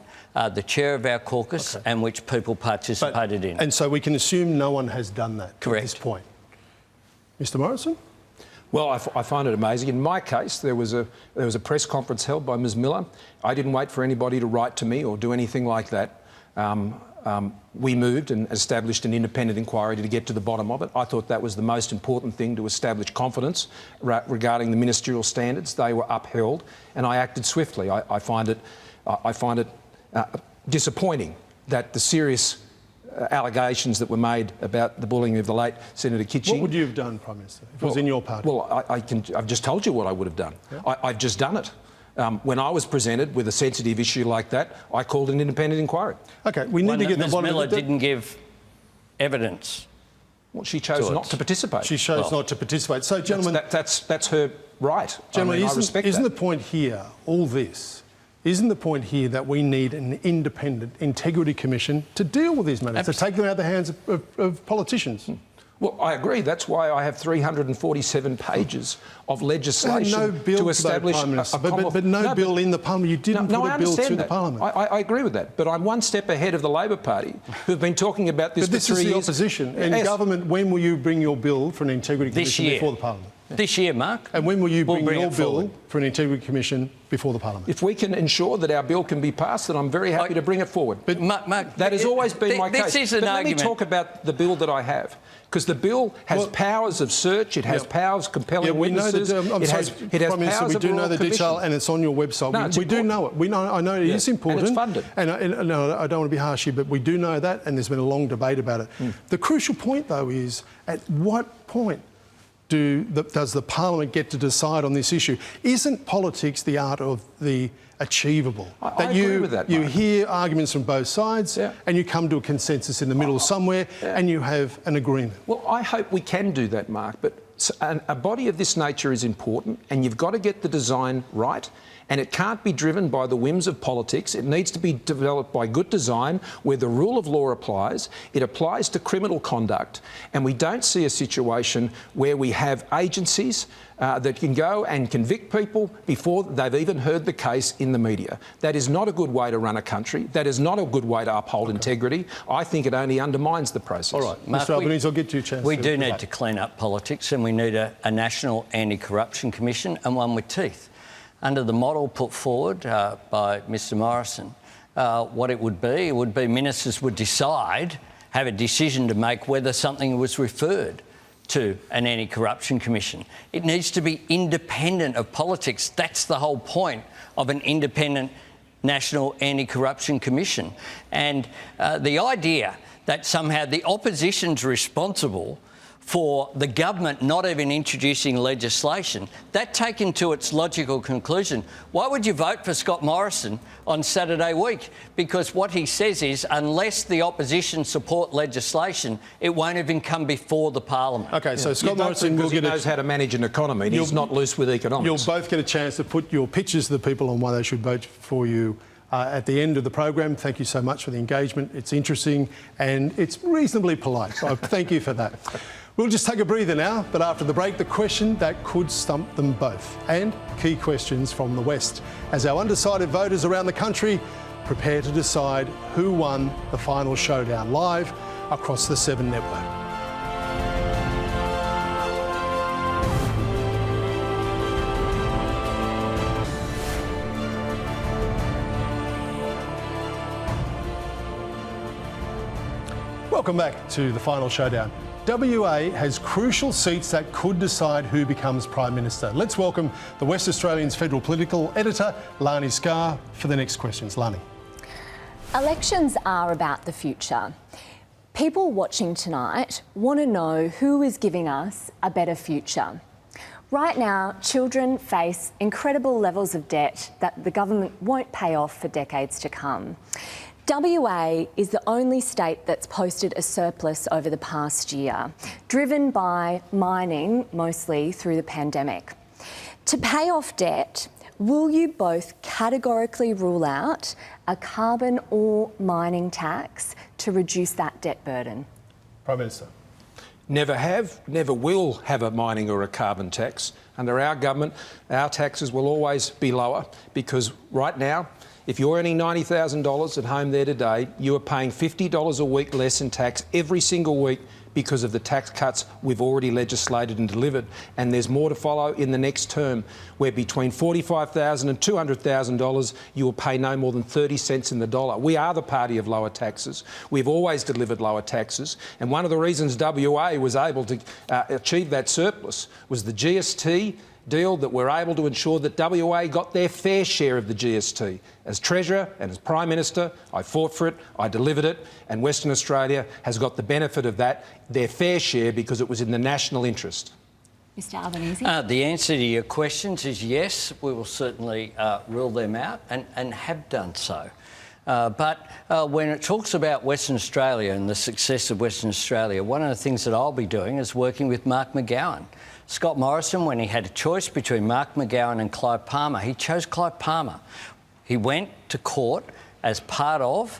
[SPEAKER 3] the chair of our caucus, and which people participated in.
[SPEAKER 1] And so we can assume no one has done that
[SPEAKER 3] Correct.
[SPEAKER 1] at this point. Mr Morrison?
[SPEAKER 2] Well, I find it amazing. In my case, there was a press conference held by Ms Miller. I didn't wait for anybody to write to me or do anything like that. We moved and established an independent inquiry to get to the bottom of it. I thought that was the most important thing, to establish confidence regarding the ministerial standards. They were upheld, and I acted swiftly. I find it disappointing that the serious allegations that were made about the bullying of the late Senator Kitching.
[SPEAKER 1] What would you have done, Prime Minister, if it was in your party?
[SPEAKER 2] Well, I've just told you what I would have done. Yeah. I've just done it. When I was presented with a sensitive issue like that, I called an independent inquiry.
[SPEAKER 1] OK, we need to get the bottom of it.
[SPEAKER 3] Ms Miller didn't give evidence.
[SPEAKER 2] Well, she chose not to participate.
[SPEAKER 1] She chose not to participate. So, gentlemen...
[SPEAKER 2] That's her right.
[SPEAKER 1] Gentlemen,
[SPEAKER 2] I respect
[SPEAKER 1] isn't
[SPEAKER 2] that.
[SPEAKER 1] the point here, all this, isn't the point here that we need an independent integrity commission to deal with these matters, to take them out of the hands of politicians?
[SPEAKER 2] Well, I agree. That's why I have 347 pages of legislation
[SPEAKER 1] no bill
[SPEAKER 2] to establish
[SPEAKER 1] but no bill in the Parliament. You didn't put a bill to the Parliament.
[SPEAKER 2] I agree with that. But I'm one step ahead of the Labor Party, who've been talking about this for 3 years.
[SPEAKER 1] But this is the opposition. And government, when will you bring your bill for an integrity commission before the Parliament?
[SPEAKER 3] This year, Mark.
[SPEAKER 1] And when will you bring your bill for an integrity commission before the Parliament?
[SPEAKER 2] If we can ensure that our bill can be passed, then I'm very happy to bring it forward.
[SPEAKER 3] But Mark,
[SPEAKER 2] that has always been my case.
[SPEAKER 3] This is an argument.
[SPEAKER 2] Let me talk about the bill that I have, because the bill has powers of search, it has powers compelling witnesses,
[SPEAKER 1] it has
[SPEAKER 2] Prime Minister,
[SPEAKER 1] we do know the detail, and it's on your website.
[SPEAKER 2] No,
[SPEAKER 1] we do know it. I know it is important.
[SPEAKER 2] And it's funded.
[SPEAKER 1] And I don't want to be harsh here, but we do know that, and there's been a long debate about it. The crucial point, though, is at what point does the Parliament get to decide on this issue? Isn't politics the art of the achievable?
[SPEAKER 2] I agree with that,
[SPEAKER 1] You
[SPEAKER 2] Mark.
[SPEAKER 1] hear arguments from both sides, and you come to a consensus in the middle somewhere, and you have an agreement.
[SPEAKER 2] Well, I hope we can do that, Mark, but a body of this nature is important, and you've got to get the design right. And it can't be driven by the whims of politics. It needs to be developed by good design where the rule of law applies. It applies to criminal conduct. And we don't see a situation where we have agencies that can go and convict people before they've even heard the case in the media. That is not a good way to run a country. That is not a good way to uphold integrity. I think it only undermines the process.
[SPEAKER 1] All right, Mr Albanese, I'll get you a chance.
[SPEAKER 3] We do need to clean up politics, and we need a national anti-corruption commission, and one with teeth. Under the model put forward by Mr Morrison, what it would be ministers would have a decision to make whether something was referred to an anti-corruption commission. It needs to be independent of politics. That's the whole point of an independent national anti-corruption commission. And the idea that somehow the opposition's responsible for the government not even introducing legislation, that taken to its logical conclusion, why would you vote for Scott Morrison on Saturday week? Because what he says is, unless the opposition support legislation, it won't even come before the Parliament.
[SPEAKER 1] OK, so Scott Morrison will get
[SPEAKER 2] knows how to manage an economy, and he's not loose with economics.
[SPEAKER 1] You'll both get a chance to put your pictures to the people on why they should vote for you at the end of the program. Thank you so much for the engagement. It's interesting and it's reasonably polite. So thank you for that. We'll just take a breather now, but after the break, the question that could stump them both, and key questions from the West, as our undecided voters around the country prepare to decide who won the final showdown, live across the 7 network. Welcome back to the final showdown. WA has crucial seats that could decide who becomes Prime Minister. Let's welcome the West Australian's federal political editor, Lani Scarr, for the next questions. Lani.
[SPEAKER 4] Elections are about the future. People watching tonight want to know who is giving us a better future. Right now, children face incredible levels of debt that the government won't pay off for decades to come. WA is the only state that's posted a surplus over the past year, driven by mining, mostly through the pandemic. To pay off debt, will you both categorically rule out a carbon or mining tax to reduce that debt burden?
[SPEAKER 1] Prime Minister.
[SPEAKER 2] Never have, never will have a mining or a carbon tax. Under our government, our taxes will always be lower because right now, if you're earning $90,000 at home there today, you are paying $50 a week less in tax every single week because of the tax cuts we've already legislated and delivered. And there's more to follow in the next term, where between $45,000 and $200,000, you will pay no more than 30 cents in the dollar. We are the party of lower taxes. We've always delivered lower taxes. And one of the reasons WA was able to achieve that surplus was the GST deal, that we're able to ensure that WA got their fair share of the GST. As Treasurer and as Prime Minister, I fought for it, I delivered it, and Western Australia has got the benefit of that, their fair share, because it was in the national interest.
[SPEAKER 4] Mr Albanese?
[SPEAKER 3] The answer to your questions is yes, we will certainly rule them out and have done so. But when it talks about Western Australia and the success of Western Australia, one of the things that I'll be doing is working with Mark McGowan. Scott Morrison, when he had a choice between Mark McGowan and Clive Palmer, he chose Clive Palmer. He went to court as part of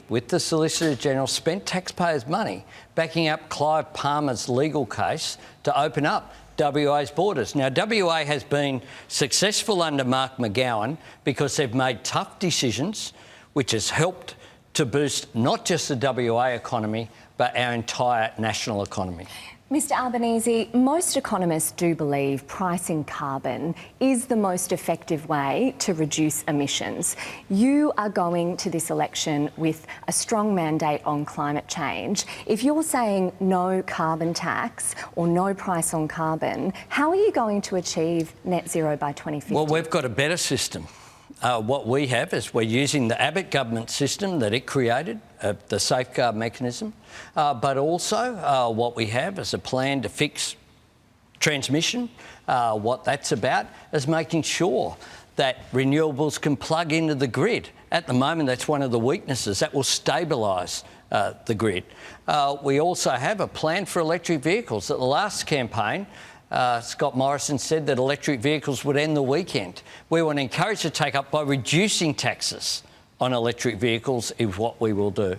[SPEAKER 3] with the Solicitor General, spent taxpayers' money backing up Clive Palmer's legal case to open up WA's borders. Now, WA has been successful under Mark McGowan because they've made tough decisions, which has helped to boost not just the WA economy, but our entire national economy.
[SPEAKER 4] Mr Albanese, most economists do believe pricing carbon is the most effective way to reduce emissions. You are going to this election with a strong mandate on climate change. If you're saying no carbon tax or no price on carbon, how are you going to achieve net zero by 2050?
[SPEAKER 3] Well, we've got a better system. What we have is we're using the Abbott government system that it created, the safeguard mechanism, but also what we have is a plan to fix transmission. What that's about is making sure that renewables can plug into the grid. At the moment, that's one of the weaknesses. That will stabilise the grid. We also have a plan for electric vehicles. At the last campaign, Scott Morrison said that electric vehicles would end the weekend. We want to encourage the take-up by reducing taxes on electric vehicles is what we will do.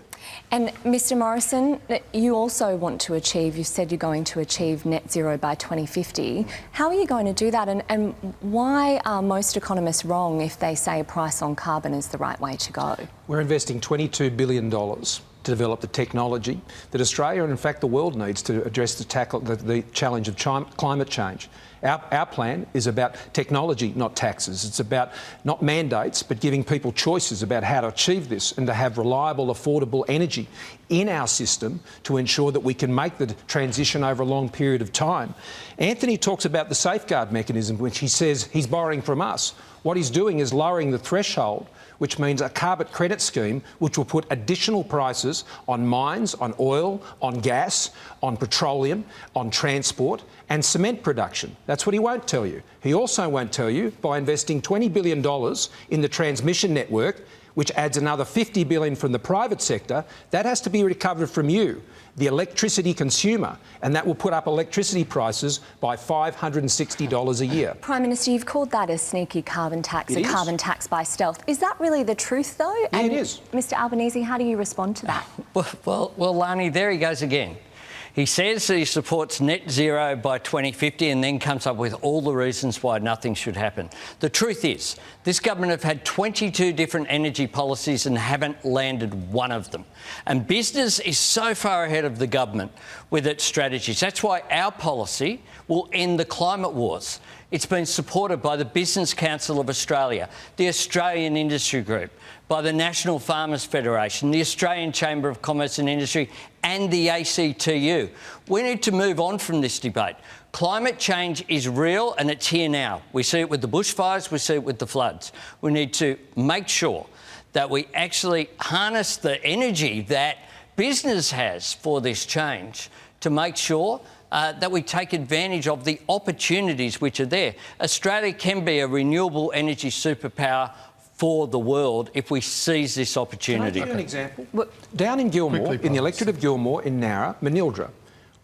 [SPEAKER 4] And Mr Morrison, you also want to achieve, you said you're going to achieve net zero by 2050. How are you going to do that, and why are most economists wrong if they say a price on carbon is the right way to go?
[SPEAKER 2] We're investing $22 billion to develop the technology that Australia and in fact the world needs to address the challenge of climate change. Our plan is about technology, not taxes. It's about not mandates, but giving people choices about how to achieve this and to have reliable, affordable energy in our system to ensure that we can make the transition over a long period of time. Anthony talks about the safeguard mechanism, which he says he's borrowing from us. What he's doing is lowering the threshold, which means a carbon credit scheme which will put additional prices on mines, on oil, on gas, on petroleum, on transport and cement production. That's what he won't tell you. He also won't tell you by investing $20 billion in the transmission network, which adds another $50 billion from the private sector, that has to be recovered from you, the electricity consumer, and that will put up electricity prices by $560 a year.
[SPEAKER 4] Prime Minister, you've called that a sneaky carbon tax, a carbon tax by stealth. Is that really the truth, though?
[SPEAKER 2] Yeah,
[SPEAKER 4] and
[SPEAKER 2] it is.
[SPEAKER 4] Mr Albanese, how do you respond to that?
[SPEAKER 3] Well, Lani, there he goes again. He says that he supports net zero by 2050 and then comes up with all the reasons why nothing should happen. The truth is, this government have had 22 different energy policies and haven't landed one of them. And business is so far ahead of the government with its strategies. That's why our policy will end the climate wars. It's been supported by the Business Council of Australia, the Australian Industry Group, by the National Farmers Federation, the Australian Chamber of Commerce and Industry and the ACTU. We need to move on from this debate. Climate change is real and it's here now. We see it with the bushfires, we see it with the floods. We need to make sure that we actually harness the energy that business has for this change to make sure that we take advantage of the opportunities which are there. Australia can be a renewable energy superpower for the world if we seize this opportunity.
[SPEAKER 2] Can I give you an example? Look, down in Gilmore, in the electorate of Gilmore, in Narra, Manildra,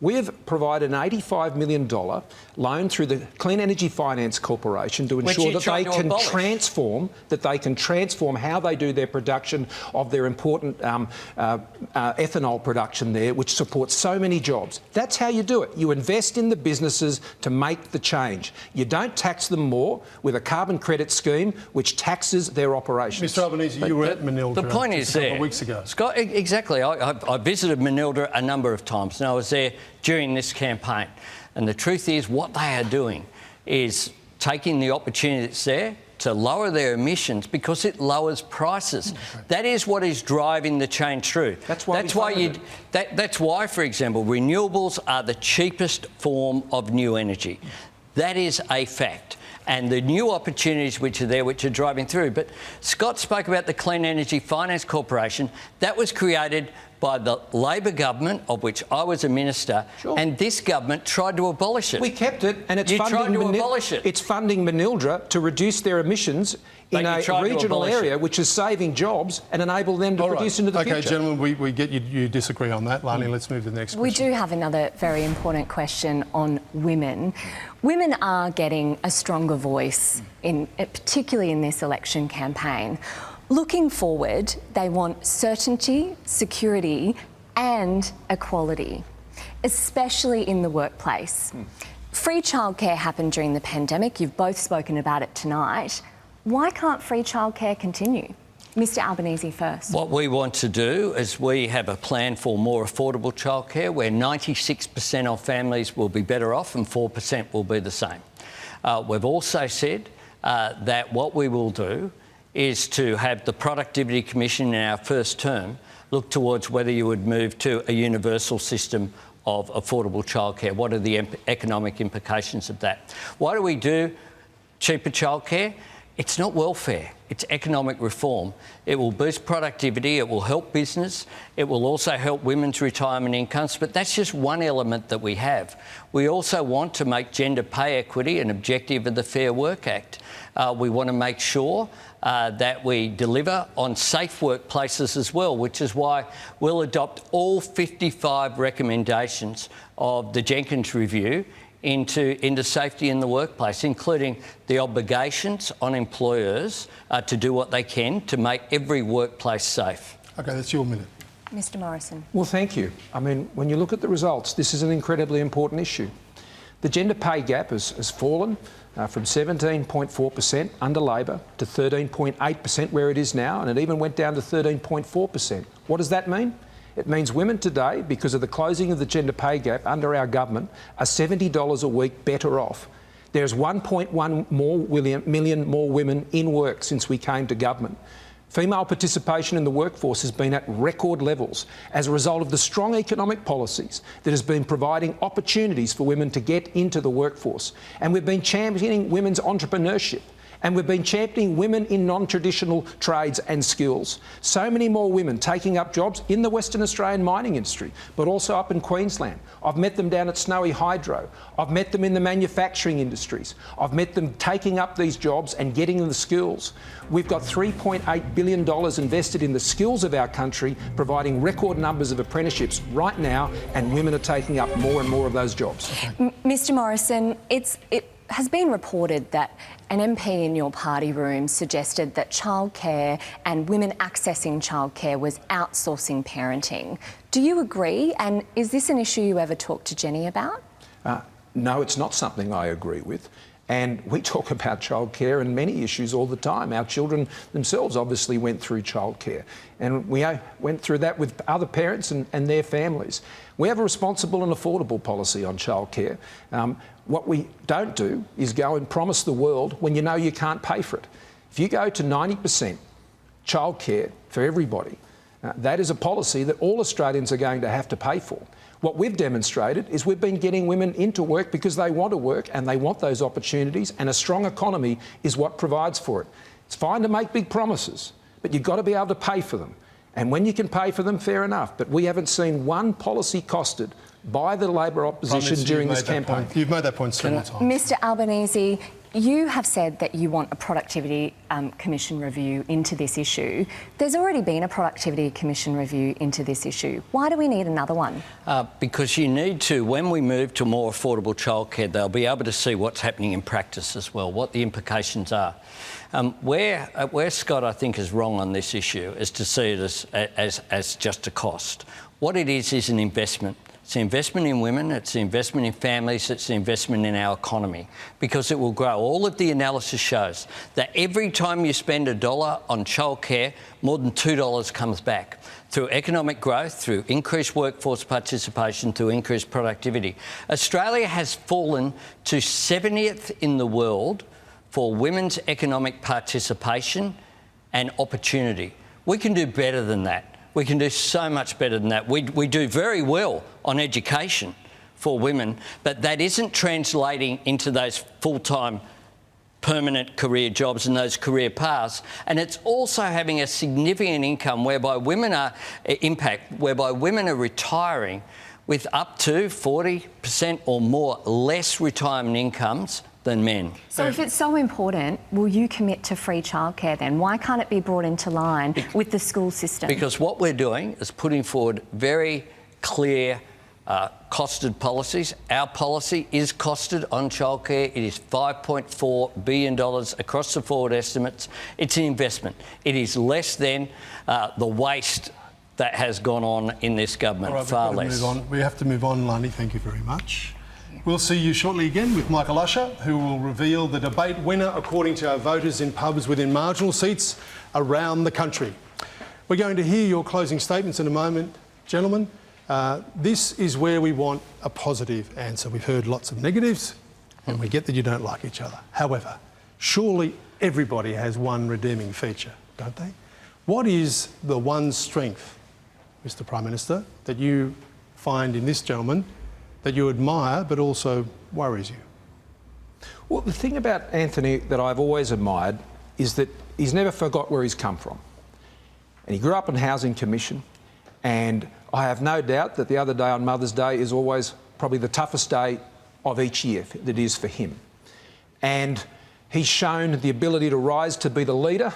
[SPEAKER 2] We have provided an $85 million loan through the Clean Energy Finance Corporation to ensure that they can transform how they do their production of their important ethanol production there, which supports so many jobs. That's how you do it. You invest in the businesses to make the change. You don't tax them more with a carbon credit scheme which taxes their operations.
[SPEAKER 1] Mr Albanese, you were at Manildra
[SPEAKER 3] the point is
[SPEAKER 1] a couple of weeks ago.
[SPEAKER 3] Scott, exactly. I visited Manildra a number of times, and I was there during this campaign. And the truth is, what they are doing is taking the opportunity that's there to lower their emissions because it lowers prices. Okay. That is what is driving the change through. That's why, for example, renewables are the cheapest form of new energy. That is a fact. And the new opportunities which are there, which are driving through. But Scott spoke about the Clean Energy Finance Corporation. That was created by the Labor government, of which I was a minister, and this government tried to abolish it.
[SPEAKER 2] We kept it, and it's It's funding Manildra to reduce their emissions in a regional area which is saving jobs and enable them to produce into the future.
[SPEAKER 1] OK, gentlemen, we get you disagree on that. Lani, let's move to the next question.
[SPEAKER 4] We do have another very important question on women. Women are getting a stronger voice, particularly in this election campaign. Looking forward, they want certainty, security and equality, especially in the workplace. Free childcare happened during the pandemic. You've both spoken about it tonight. Why can't free childcare continue? Mr Albanese first. What
[SPEAKER 3] we want to do is we have a plan for more affordable childcare where 96% of families will be better off and 4% will be the same. We've also said that what we will do is to have the Productivity Commission in our first term look towards whether you would move to a universal system of affordable childcare. What are the economic implications of that? Why do we do cheaper childcare? It's not welfare, it's economic reform. It will boost productivity, it will help business, it will also help women's retirement incomes, but that's just one element that we have. We also want to make gender pay equity an objective of the Fair Work Act. We want to make sure that we deliver on safe workplaces as well, which is why we'll adopt all 55 recommendations of the Jenkins Review into safety in the workplace, including the obligations on employers to do what they can to make every workplace safe.
[SPEAKER 1] OK, that's your minute.
[SPEAKER 4] Mr Morrison.
[SPEAKER 2] Well, thank you. I mean, when you look at the results, this is an incredibly important issue. The gender pay gap has fallen from 17.4% under Labor to 13.8% where it is now, and it even went down to 13.4%. What does that mean? It means women today, because of the closing of the gender pay gap under our government, are $70 a week better off. There's 1.1 million more women in work since we came to government. Female participation in the workforce has been at record levels as a result of the strong economic policies that has been providing opportunities for women to get into the workforce. And we've been championing women's entrepreneurship. And we've been championing women in non-traditional trades and skills. So many more women taking up jobs in the Western Australian mining industry, but also up in Queensland. I've met them down at Snowy Hydro. I've met them in the manufacturing industries. I've met them taking up these jobs and getting them the skills. We've got $3.8 billion invested in the skills of our country, providing record numbers of apprenticeships right now, and women are taking up more and more of those jobs.
[SPEAKER 4] Mr Morrison, it has been reported that an MP in your party room suggested that childcare and women accessing childcare was outsourcing parenting. Do you agree? And is this an issue you ever talked to Jenny about?
[SPEAKER 2] No, it's not something I agree with. And we talk about childcare and many issues all the time. Our children themselves obviously went through childcare, and we went through that with other parents and their families. We have a responsible and affordable policy on childcare. What we don't do is go and promise the world when you know you can't pay for it. If you go to 90% childcare for everybody, that is a policy that all Australians are going to have to pay for. What we've demonstrated is we've been getting women into work because they want to work and they want those opportunities, and a strong economy is what provides for it. It's fine to make big promises, but you've got to be able to pay for them. And when you can pay for them, fair enough. But we haven't seen one policy costed by the Labor opposition during this campaign.
[SPEAKER 1] You've made that point several times.
[SPEAKER 4] Mr Albanese, you have said that you want a productivity commission review into this issue. There's already been a productivity commission review into this issue. Why do we need another one?
[SPEAKER 3] Because you need to, when we move to more affordable childcare, they'll be able to see what's happening in practice as well, what the implications are. Where Scott, I think, is wrong on this issue is to see it as just a cost. What it is an investment. It's an investment in women, it's an investment in families, it's an investment in our economy, because it will grow. All of the analysis shows that every time you spend $1 on childcare, more than $2 comes back through economic growth, through increased workforce participation, through increased productivity. Australia has fallen to 70th in the world for women's economic participation and opportunity. We can do better than that. We can do so much better than that. We do very well on education for women, but that isn't translating into those full-time permanent career jobs and those career paths. And it's also having a significant income whereby women are whereby women are retiring with up to 40% or more less retirement incomes than men.
[SPEAKER 4] So if it's so important, will you commit to free childcare then? Why can't it be brought into line with the school system?
[SPEAKER 3] Because what we're doing is putting forward very clear costed policies. Our policy is costed on childcare. It is $5.4 billion across the forward estimates. It's an investment. It is less than the waste that has gone on in this government,
[SPEAKER 1] All right,
[SPEAKER 3] far less.
[SPEAKER 1] We have to move on, Lani. Thank you very much. We'll see you shortly again with Michael Usher, who will reveal the debate winner according to our voters in pubs within marginal seats around the country. We're going to hear your closing statements in a moment, gentlemen. This is where we want a positive answer. We've heard lots of negatives, and we get that you don't like each other. However, surely everybody has one redeeming feature, don't they? What is the one strength, Mr Prime Minister, that you find in this gentleman that you admire but also worries you?
[SPEAKER 2] Well, the thing about Anthony that I've always admired is that he's never forgot where he's come from. And he grew up in Housing Commission, and I have no doubt that the other day on Mother's Day is always probably the toughest day of each year that is for him. And he's shown the ability to rise to be the leader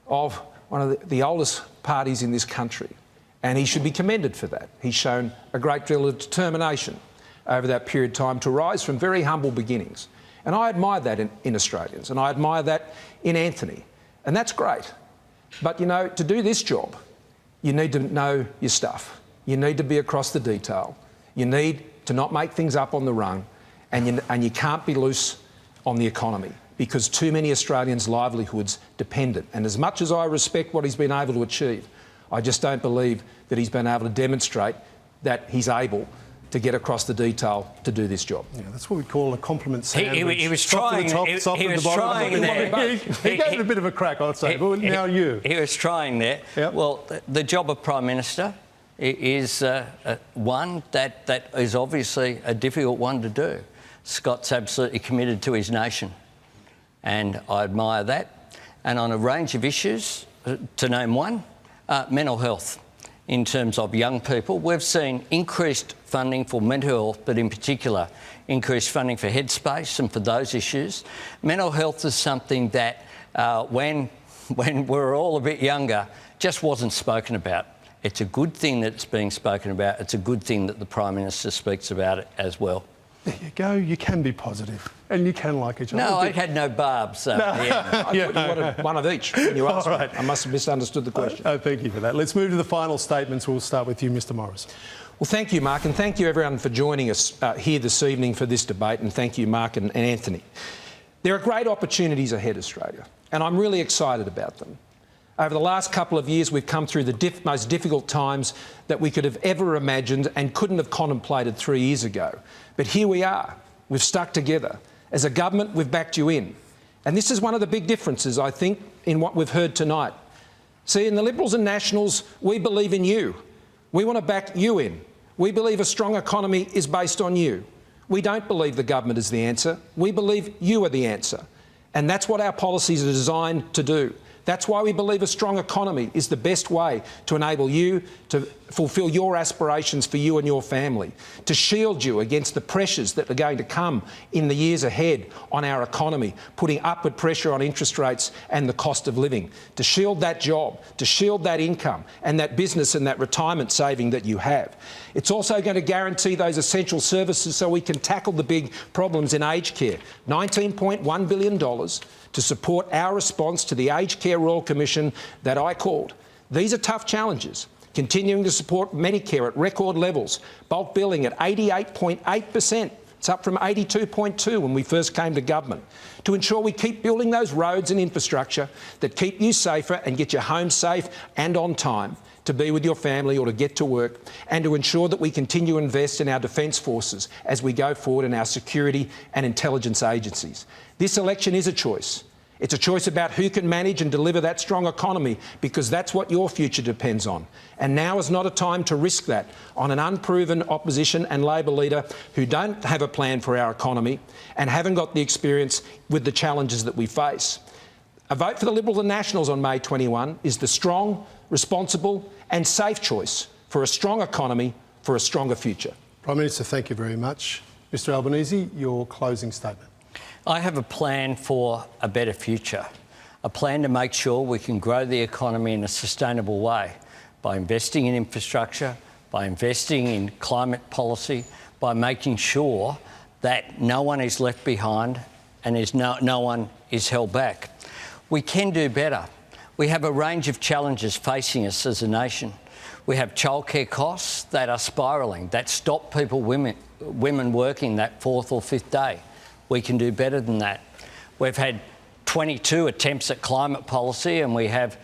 [SPEAKER 2] of one of the oldest parties in this country. And he should be commended for that. He's shown a great deal of determination over that period of time to rise from very humble beginnings. And I admire that in Australians, and I admire that in Anthony. And that's great. But, you know, to do this job, you need to know your stuff. You need to be across the detail. You need to not make things up on the run, and you can't be loose on the economy, because too many Australians' livelihoods depend on it. And as much as I respect what he's been able to achieve, I just don't believe that he's been able to demonstrate that he's able to get across the detail to do this job.
[SPEAKER 1] Yeah, that's what we call a compliment sandwich.
[SPEAKER 3] He was trying.
[SPEAKER 1] He was trying there. He gave it a bit of a crack, I'd say. But now you.
[SPEAKER 3] He was trying there.
[SPEAKER 1] Yep.
[SPEAKER 3] Well, the job of Prime Minister is one that is obviously a difficult one to do. Scott's absolutely committed to his nation, and I admire that. And on a range of issues, to name one, mental health. In terms of young people, we've seen increased funding for mental health, but in particular, increased funding for Headspace and for those issues. Mental health is something that, when we were all a bit younger, just wasn't spoken about. It's a good thing that it's being spoken about. It's a good thing that the Prime Minister speaks about it as well.
[SPEAKER 1] There you go. You can be positive, and you can like each other.
[SPEAKER 3] No, I had no barbs.
[SPEAKER 2] I thought you wanted one of each when you asked me. Right. I must have misunderstood the question.
[SPEAKER 1] Thank you for that. Let's move to the final statements. We'll start with you, Mr Morris.
[SPEAKER 2] Well, thank you, Mark, and thank you, everyone, for joining us here this evening for this debate, and thank you, Mark and Anthony. There are great opportunities ahead, Australia, and I'm really excited about them. Over the last couple of years, we've come through the most difficult times that we could have ever imagined and couldn't have contemplated 3 years ago. But here we are. We've stuck together. As a government, we've backed you in. And this is one of the big differences, I think, in what we've heard tonight. See, in the Liberals and Nationals, we believe in you. We want to back you in. We believe a strong economy is based on you. We don't believe the government is the answer. We believe you are the answer. And that's what our policies are designed to do. That's why we believe a strong economy is the best way to enable you to fulfil your aspirations for you and your family, to shield you against the pressures that are going to come in the years ahead on our economy, putting upward pressure on interest rates and the cost of living, to shield that job, to shield that income and that business and that retirement saving that you have. It's also going to guarantee those essential services so we can tackle the big problems in aged care. $19.1 billion to support our response to the Aged Care Royal Commission that I called. These are tough challenges. Continuing to support Medicare at record levels, bulk billing at 88.8%. It's up from 82.2% when we first came to government. To ensure we keep building those roads and infrastructure that keep you safer and get you home safe and on time to be with your family or to get to work, and to ensure that we continue to invest in our defence forces as we go forward in our security and intelligence agencies. This election is a choice. It's a choice about who can manage and deliver that strong economy, because that's what your future depends on. And now is not a time to risk that on an unproven opposition and Labor leader who don't have a plan for our economy and haven't got the experience with the challenges that we face. A vote for the Liberals and Nationals on May 21 is the strong, responsible and safe choice for a strong economy, for a stronger future.
[SPEAKER 1] Prime Minister, thank you very much. Mr Albanese, your closing statement.
[SPEAKER 3] I have a plan for a better future, a plan to make sure we can grow the economy in a sustainable way by investing in infrastructure, by investing in climate policy, by making sure that no one is left behind and no one is held back. We can do better. We have a range of challenges facing us as a nation. We have childcare costs that are spiralling, that stop women working that fourth or fifth day. We can do better than that. We've had 22 attempts at climate policy and we have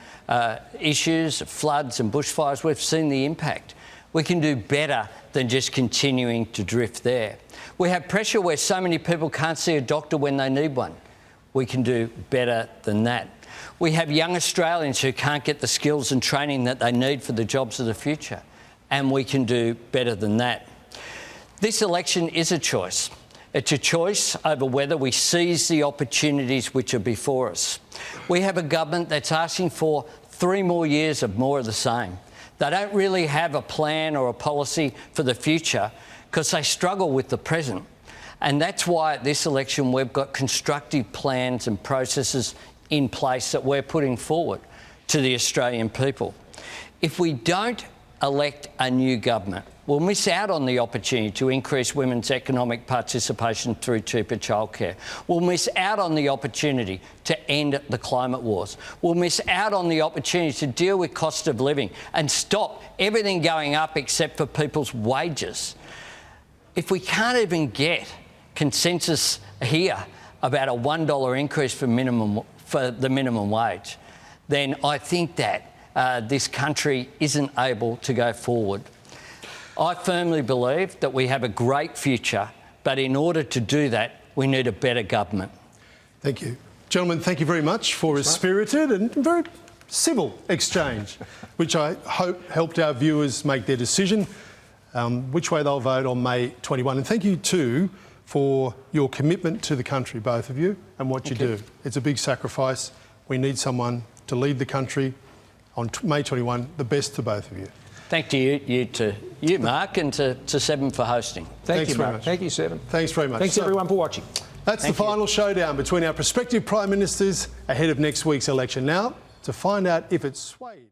[SPEAKER 3] issues of floods and bushfires. We've seen the impact. We can do better than just continuing to drift there. We have pressure where so many people can't see a doctor when they need one. We can do better than that. We have young Australians who can't get the skills and training that they need for the jobs of the future, and we can do better than that. This election is a choice. It's a choice over whether we seize the opportunities which are before us. We have a government that's asking for 3 more years of more of the same. They don't really have a plan or a policy for the future because they struggle with the present. And that's why at this election we've got constructive plans and processes in place that we're putting forward to the Australian people. If we don't elect a new government, we'll miss out on the opportunity to increase women's economic participation through cheaper childcare. We'll miss out on the opportunity to end the climate wars. We'll miss out on the opportunity to deal with cost of living and stop everything going up except for people's wages. If we can't even get consensus here about a $1 increase for the minimum wage, then I think that this country isn't able to go forward. I firmly believe that we have a great future, but in order to do that, we need a better government.
[SPEAKER 1] Thank you. Gentlemen, thank you very much for a spirited and very civil exchange, which I hope helped our viewers make their decision which way they'll vote on May 21. And thank you too for your commitment to the country, both of you, and what you do. It's a big sacrifice. We need someone to lead the country on May 21, the best to both of you.
[SPEAKER 3] Thank you, Mark, and to Seven for hosting.
[SPEAKER 2] Thank you, Mark.
[SPEAKER 1] much.
[SPEAKER 2] Thank you, Seven.
[SPEAKER 1] Thanks very much.
[SPEAKER 2] Thanks everyone for watching.
[SPEAKER 1] That's the final showdown between our prospective Prime Ministers ahead of next week's election. Now, to find out if it's swayed.